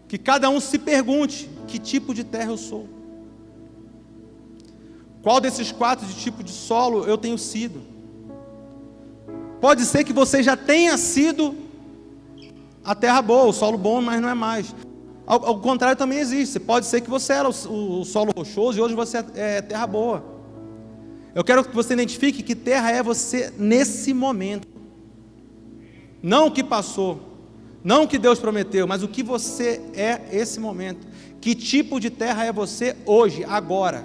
Que cada um se pergunte, que tipo de terra eu sou? Qual desses 4 tipos de solo eu tenho sido? Pode ser que você já tenha sido a terra boa, o solo bom, mas não é mais. Ao contrário também existe. Pode ser que você era o solo rochoso e hoje você é terra boa. Eu quero que você identifique que terra é você nesse momento. Não o que passou, não o que Deus prometeu, mas o que você é esse momento. Que tipo de terra é você hoje, agora?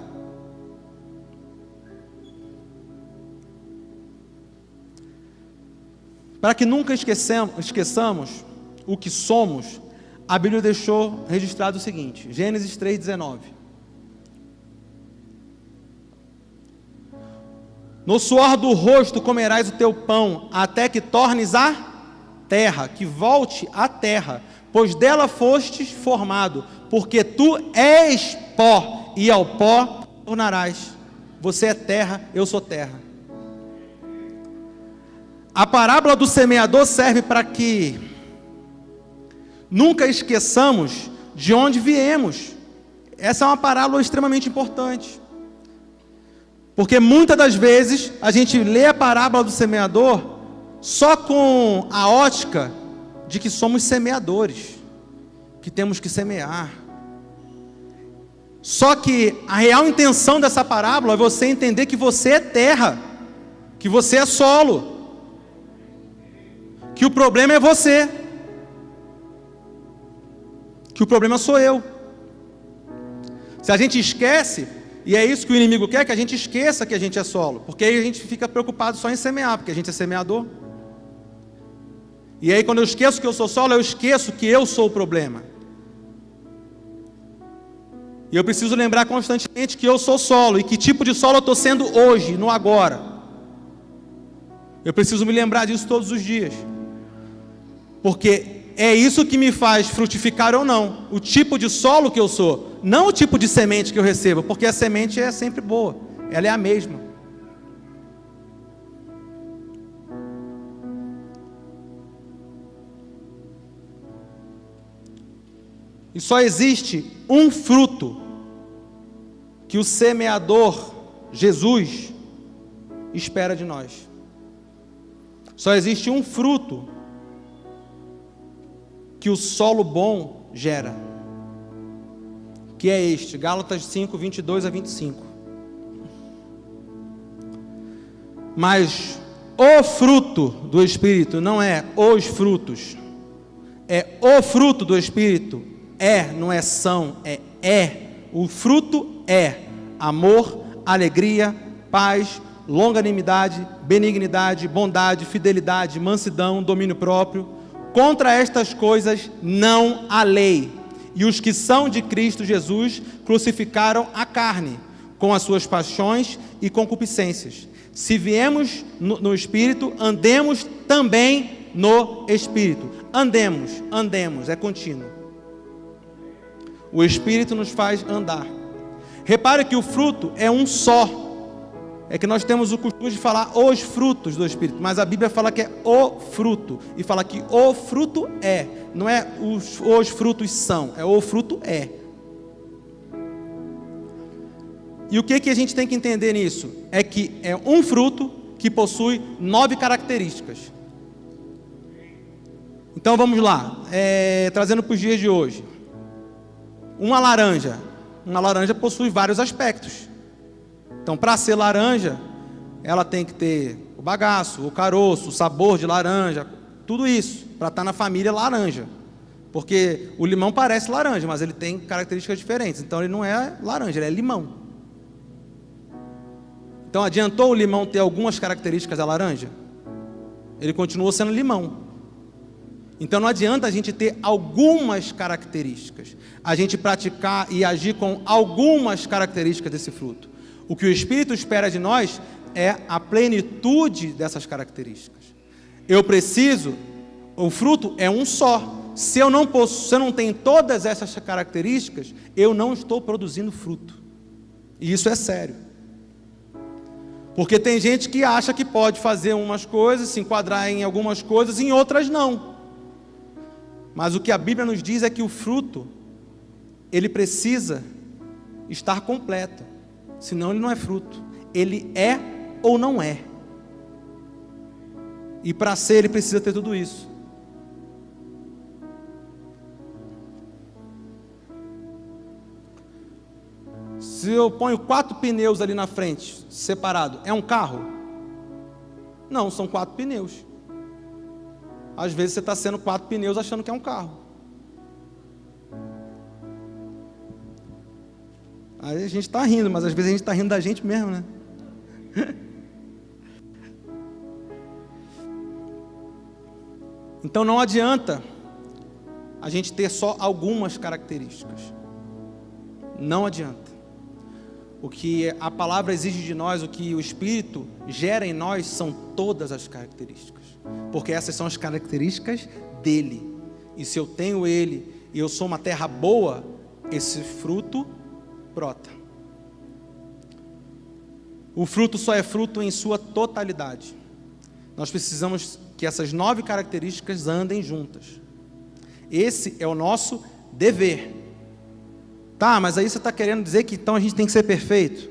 Para que nunca esqueçamos o que somos, a Bíblia deixou registrado o seguinte, Gênesis 3,19. No suor do rosto comerás o teu pão, até que tornes a terra, que volte à terra, pois dela fostes formado, porque tu és pó, e ao pó tornarás. Você é terra, eu sou terra. A parábola do semeador serve para que nunca esqueçamos de onde viemos. Essa é uma parábola extremamente importante. Porque muitas das vezes a gente lê a parábola do semeador só com a ótica de que somos semeadores, que temos que semear. Só que a real intenção dessa parábola é você entender que você é terra, que você é solo, que o problema é você, que o problema sou eu. Se a gente esquece, e é isso que o inimigo quer, que a gente esqueça que a gente é solo, porque aí a gente fica preocupado só em semear, porque a gente é semeador. E aí quando eu esqueço que eu sou solo, eu esqueço que eu sou o problema. E eu preciso lembrar constantemente que eu sou solo, e que tipo de solo eu estou sendo hoje, no agora. Eu preciso me lembrar disso todos os dias. Porque é isso que me faz frutificar ou não. O tipo de solo que eu sou. Não o tipo de semente que eu recebo. Porque a semente é sempre boa. Ela é a mesma. E só existe um fruto que o semeador, Jesus, espera de nós. Só existe um fruto que o solo bom gera, que é este, Gálatas 5, 22 a 25. Mas o fruto do Espírito não é os frutos, é o fruto do Espírito, não é são, o fruto é amor, alegria, paz, longanimidade, benignidade, bondade, fidelidade, mansidão, domínio próprio. Contra estas coisas não há lei. E os que são de Cristo Jesus crucificaram a carne, com as suas paixões e concupiscências. Se viemos no Espírito, andemos também no Espírito. Andemos, é contínuo. O Espírito nos faz andar. Repare que o fruto é um só. É que nós temos o costume de falar os frutos do Espírito, mas a Bíblia fala que é o fruto, e fala que o fruto não é os frutos são, é o fruto é. E o que a gente tem que entender nisso? É que é um fruto que possui 9 características. Então vamos lá, trazendo para os dias de hoje. Uma laranja possui vários aspectos. Então, para ser laranja, ela tem que ter o bagaço, o caroço, o sabor de laranja, tudo isso, para estar na família laranja. Porque o limão parece laranja, mas ele tem características diferentes. Então, ele não é laranja, ele é limão. Então, adiantou o limão ter algumas características da laranja? Ele continuou sendo limão. Então não adianta a gente ter algumas características, a gente praticar e agir com algumas características desse fruto. O que o Espírito espera de nós é a plenitude dessas características. O fruto é um só. Se eu não tenho todas essas características, eu não estou produzindo fruto. E isso é sério. Porque tem gente que acha que pode fazer umas coisas, se enquadrar em algumas coisas, em outras não. Mas o que a Bíblia nos diz é que o fruto, ele precisa estar completo. Senão ele não é fruto. Ele é ou não é. E para ser, ele precisa ter tudo isso. Se eu ponho 4 pneus ali na frente, separado, é um carro? Não, são 4 pneus. Às vezes você está sendo 4 pneus achando que é um carro. Aí a gente está rindo, mas às vezes a gente está rindo da gente mesmo, né? Então não adianta a gente ter só algumas características. Não adianta. O que a palavra exige de nós, o que o Espírito gera em nós, são todas as características. Porque essas são as características dele. E se eu tenho ele e eu sou uma terra boa, esse fruto brota. O fruto só é fruto em sua totalidade. Nós precisamos que essas 9 características andem juntas. Esse é o nosso dever. Tá, mas aí você está querendo dizer que então a gente tem que ser perfeito?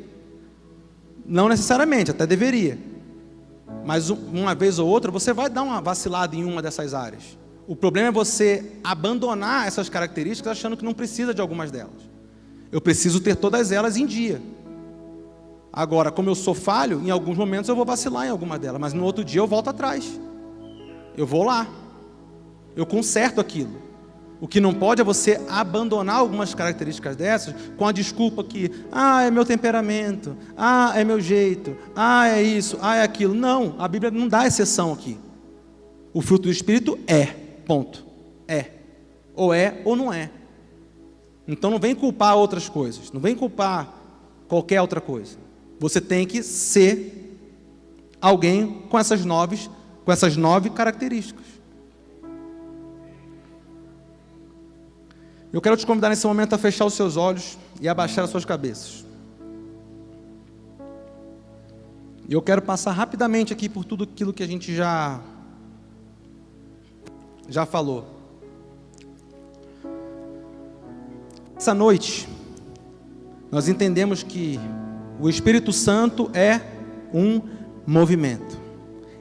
Não necessariamente, até deveria. Mas uma vez ou outra você vai dar uma vacilada em uma dessas áreas. O problema é você abandonar essas características achando que não precisa de algumas delas. Eu preciso ter todas elas em dia. Agora, como eu sou falho, em alguns momentos eu vou vacilar em alguma delas, mas no outro dia eu volto atrás. Eu vou lá. Eu conserto aquilo. O que não pode é você abandonar algumas características dessas com a desculpa que, é meu temperamento, é meu jeito, é isso, é aquilo. Não, a Bíblia não dá exceção aqui. O fruto do Espírito é, ponto. É. Ou não é. Então não vem culpar outras coisas, não vem culpar qualquer outra coisa. Você tem que ser alguém com essas 9 características. Eu quero te convidar nesse momento a fechar os seus olhos e abaixar as suas cabeças. E eu quero passar rapidamente aqui por tudo aquilo que a gente já falou. Essa noite, nós entendemos que o Espírito Santo é um movimento.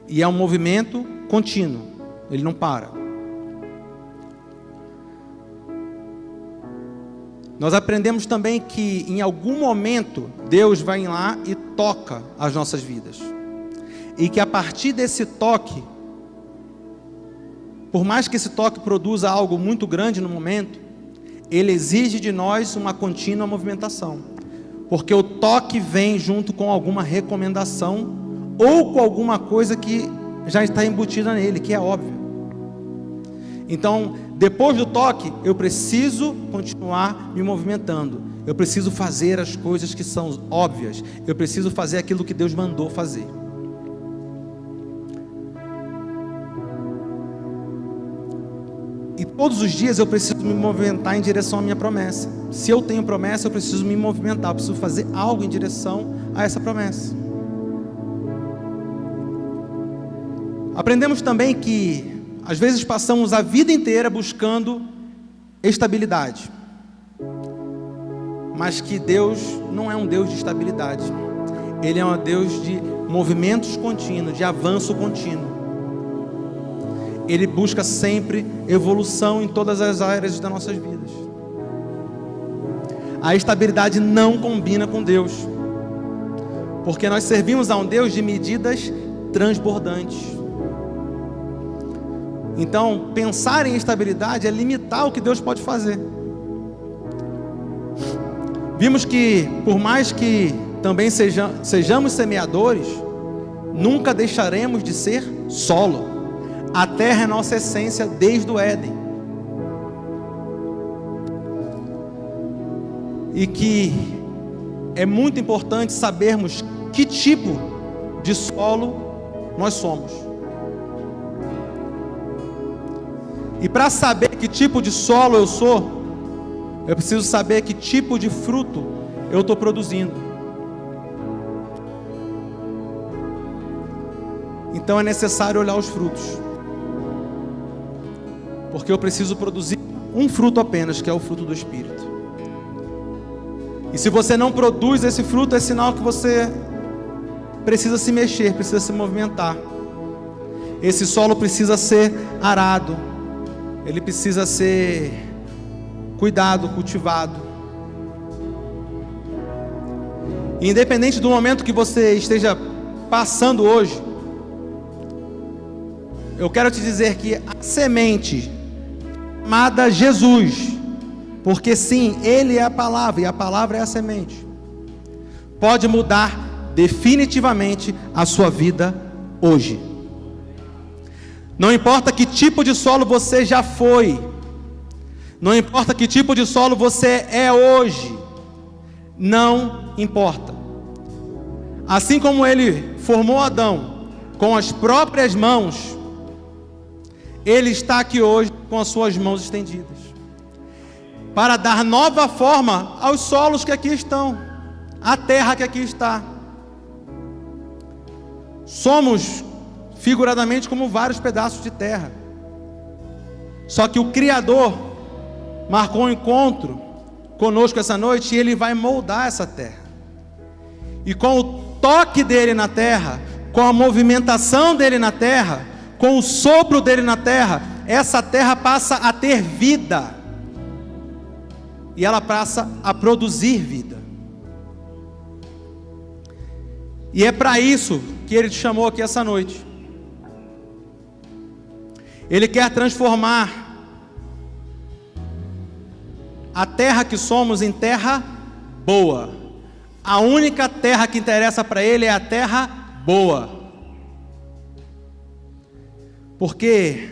E é um movimento contínuo. Ele não para. Nós aprendemos também que em algum momento Deus vai lá e toca as nossas vidas. E que a partir desse toque, por mais que esse toque produza algo muito grande no momento, ele exige de nós uma contínua movimentação. Porque o toque vem junto com alguma recomendação ou com alguma coisa que já está embutida nele, que é óbvio. Então, depois do toque, eu preciso continuar me movimentando. Eu preciso fazer as coisas que são óbvias. Eu preciso fazer aquilo que Deus mandou fazer. E todos os dias eu preciso me movimentar em direção à minha promessa. Se eu tenho promessa, eu preciso me movimentar. Eu preciso fazer algo em direção a essa promessa. Aprendemos também que às vezes passamos a vida inteira buscando estabilidade, mas que Deus não é um Deus de estabilidade. Ele é um Deus de movimentos contínuos, de avanço contínuo. Ele busca sempre evolução em todas as áreas das nossas vidas. A estabilidade não combina com Deus, porque nós servimos a um Deus de medidas transbordantes. Então, pensar em estabilidade é limitar o que Deus pode fazer. Vimos que, por mais que também sejamos semeadores, nunca deixaremos de ser solo. A terra é nossa essência desde o Éden. E que é muito importante sabermos que tipo de solo nós somos. E para saber que tipo de solo eu sou, eu preciso saber que tipo de fruto eu estou produzindo. Então é necessário olhar os frutos, porque eu preciso produzir um fruto apenas, que é o fruto do Espírito. E se você não produz esse fruto, é sinal que você precisa se mexer, precisa se movimentar. Esse solo precisa ser arado, ele precisa ser cuidado, cultivado. E independente do momento que você esteja passando hoje, eu quero te dizer que a semente chamada Jesus, porque sim, Ele é a palavra e a palavra é a semente, pode mudar definitivamente a sua vida hoje. Não importa que tipo de solo você já foi, não importa que tipo de solo você é hoje, não importa. Assim como Ele formou Adão com as próprias mãos, Ele está aqui hoje com as suas mãos estendidas, para dar nova forma aos solos que aqui estão, à terra que aqui está. Somos, figuradamente, como vários pedaços de terra. Só que o Criador marcou um encontro conosco essa noite, e Ele vai moldar essa terra. E com o toque dEle na terra, com a movimentação dEle na terra, com o sopro dEle na terra, essa terra passa a ter vida. E ela passa a produzir vida. E é para isso que Ele te chamou aqui essa noite. Ele quer transformar a terra que somos em terra boa. A única terra que interessa para Ele é a terra boa. Porque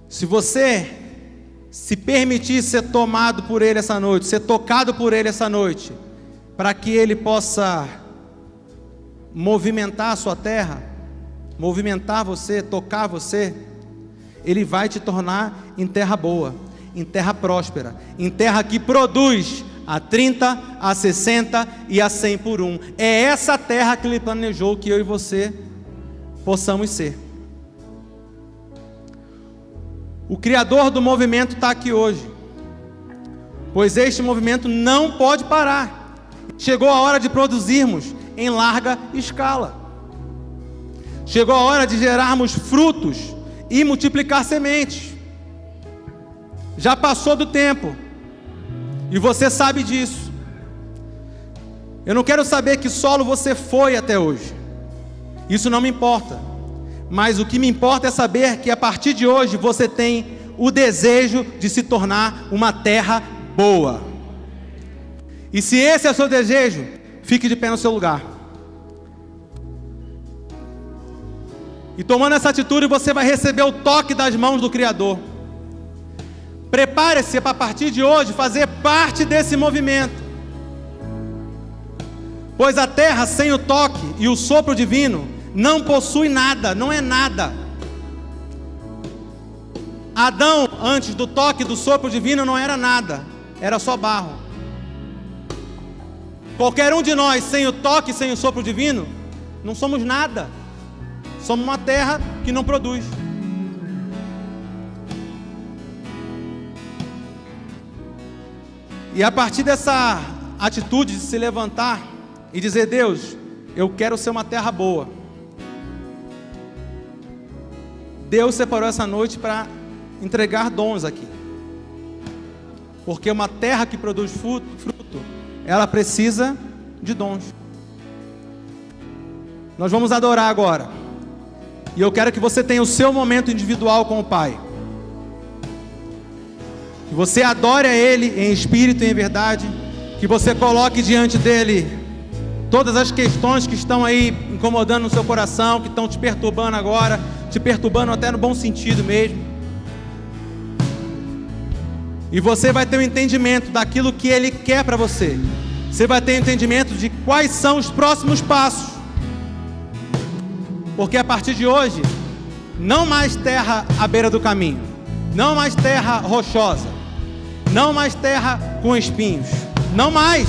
se você se permitir ser tomado por Ele essa noite, ser tocado por Ele essa noite, para que Ele possa movimentar a sua terra, movimentar você, tocar você, Ele vai te tornar em terra boa, em terra próspera, em terra que produz a 30, a 60 e a 100 por um. É essa terra que Ele planejou que eu e você possamos ser. O Criador do movimento está aqui hoje, pois este movimento não pode parar. Chegou a hora de produzirmos em larga escala. Chegou a hora de gerarmos frutos e multiplicar sementes. Já passou do tempo, e você sabe disso. Eu não quero saber que solo você foi até hoje, isso não me importa. Mas o que me importa é saber que a partir de hoje você tem o desejo de se tornar uma terra boa. E se esse é o seu desejo, fique de pé no seu lugar. E tomando essa atitude, você vai receber o toque das mãos do Criador. Prepare-se para a partir de hoje fazer parte desse movimento. Pois a terra sem o toque e o sopro divino não possui nada, não é nada. Adão, antes do toque do sopro divino, não era nada, era só barro. Qualquer um de nós, sem o toque, sem o sopro divino, não somos nada. Somos uma terra que não produz. E a partir dessa atitude de se levantar e dizer: Deus, eu quero ser uma terra boa. Deus separou essa noite para entregar dons aqui. Porque uma terra que produz fruto, ela precisa de dons. Nós vamos adorar agora. E eu quero que você tenha o seu momento individual com o Pai. Que você adore a Ele em espírito e em verdade. Que você coloque diante dEle todas as questões que estão aí incomodando no seu coração, que estão te perturbando agora, te perturbando até no bom sentido mesmo. E você vai ter um entendimento daquilo que Ele quer para você. Você vai ter um entendimento de quais são os próximos passos. Porque a partir de hoje, não mais terra à beira do caminho, não mais terra rochosa, não mais terra com espinhos, não mais.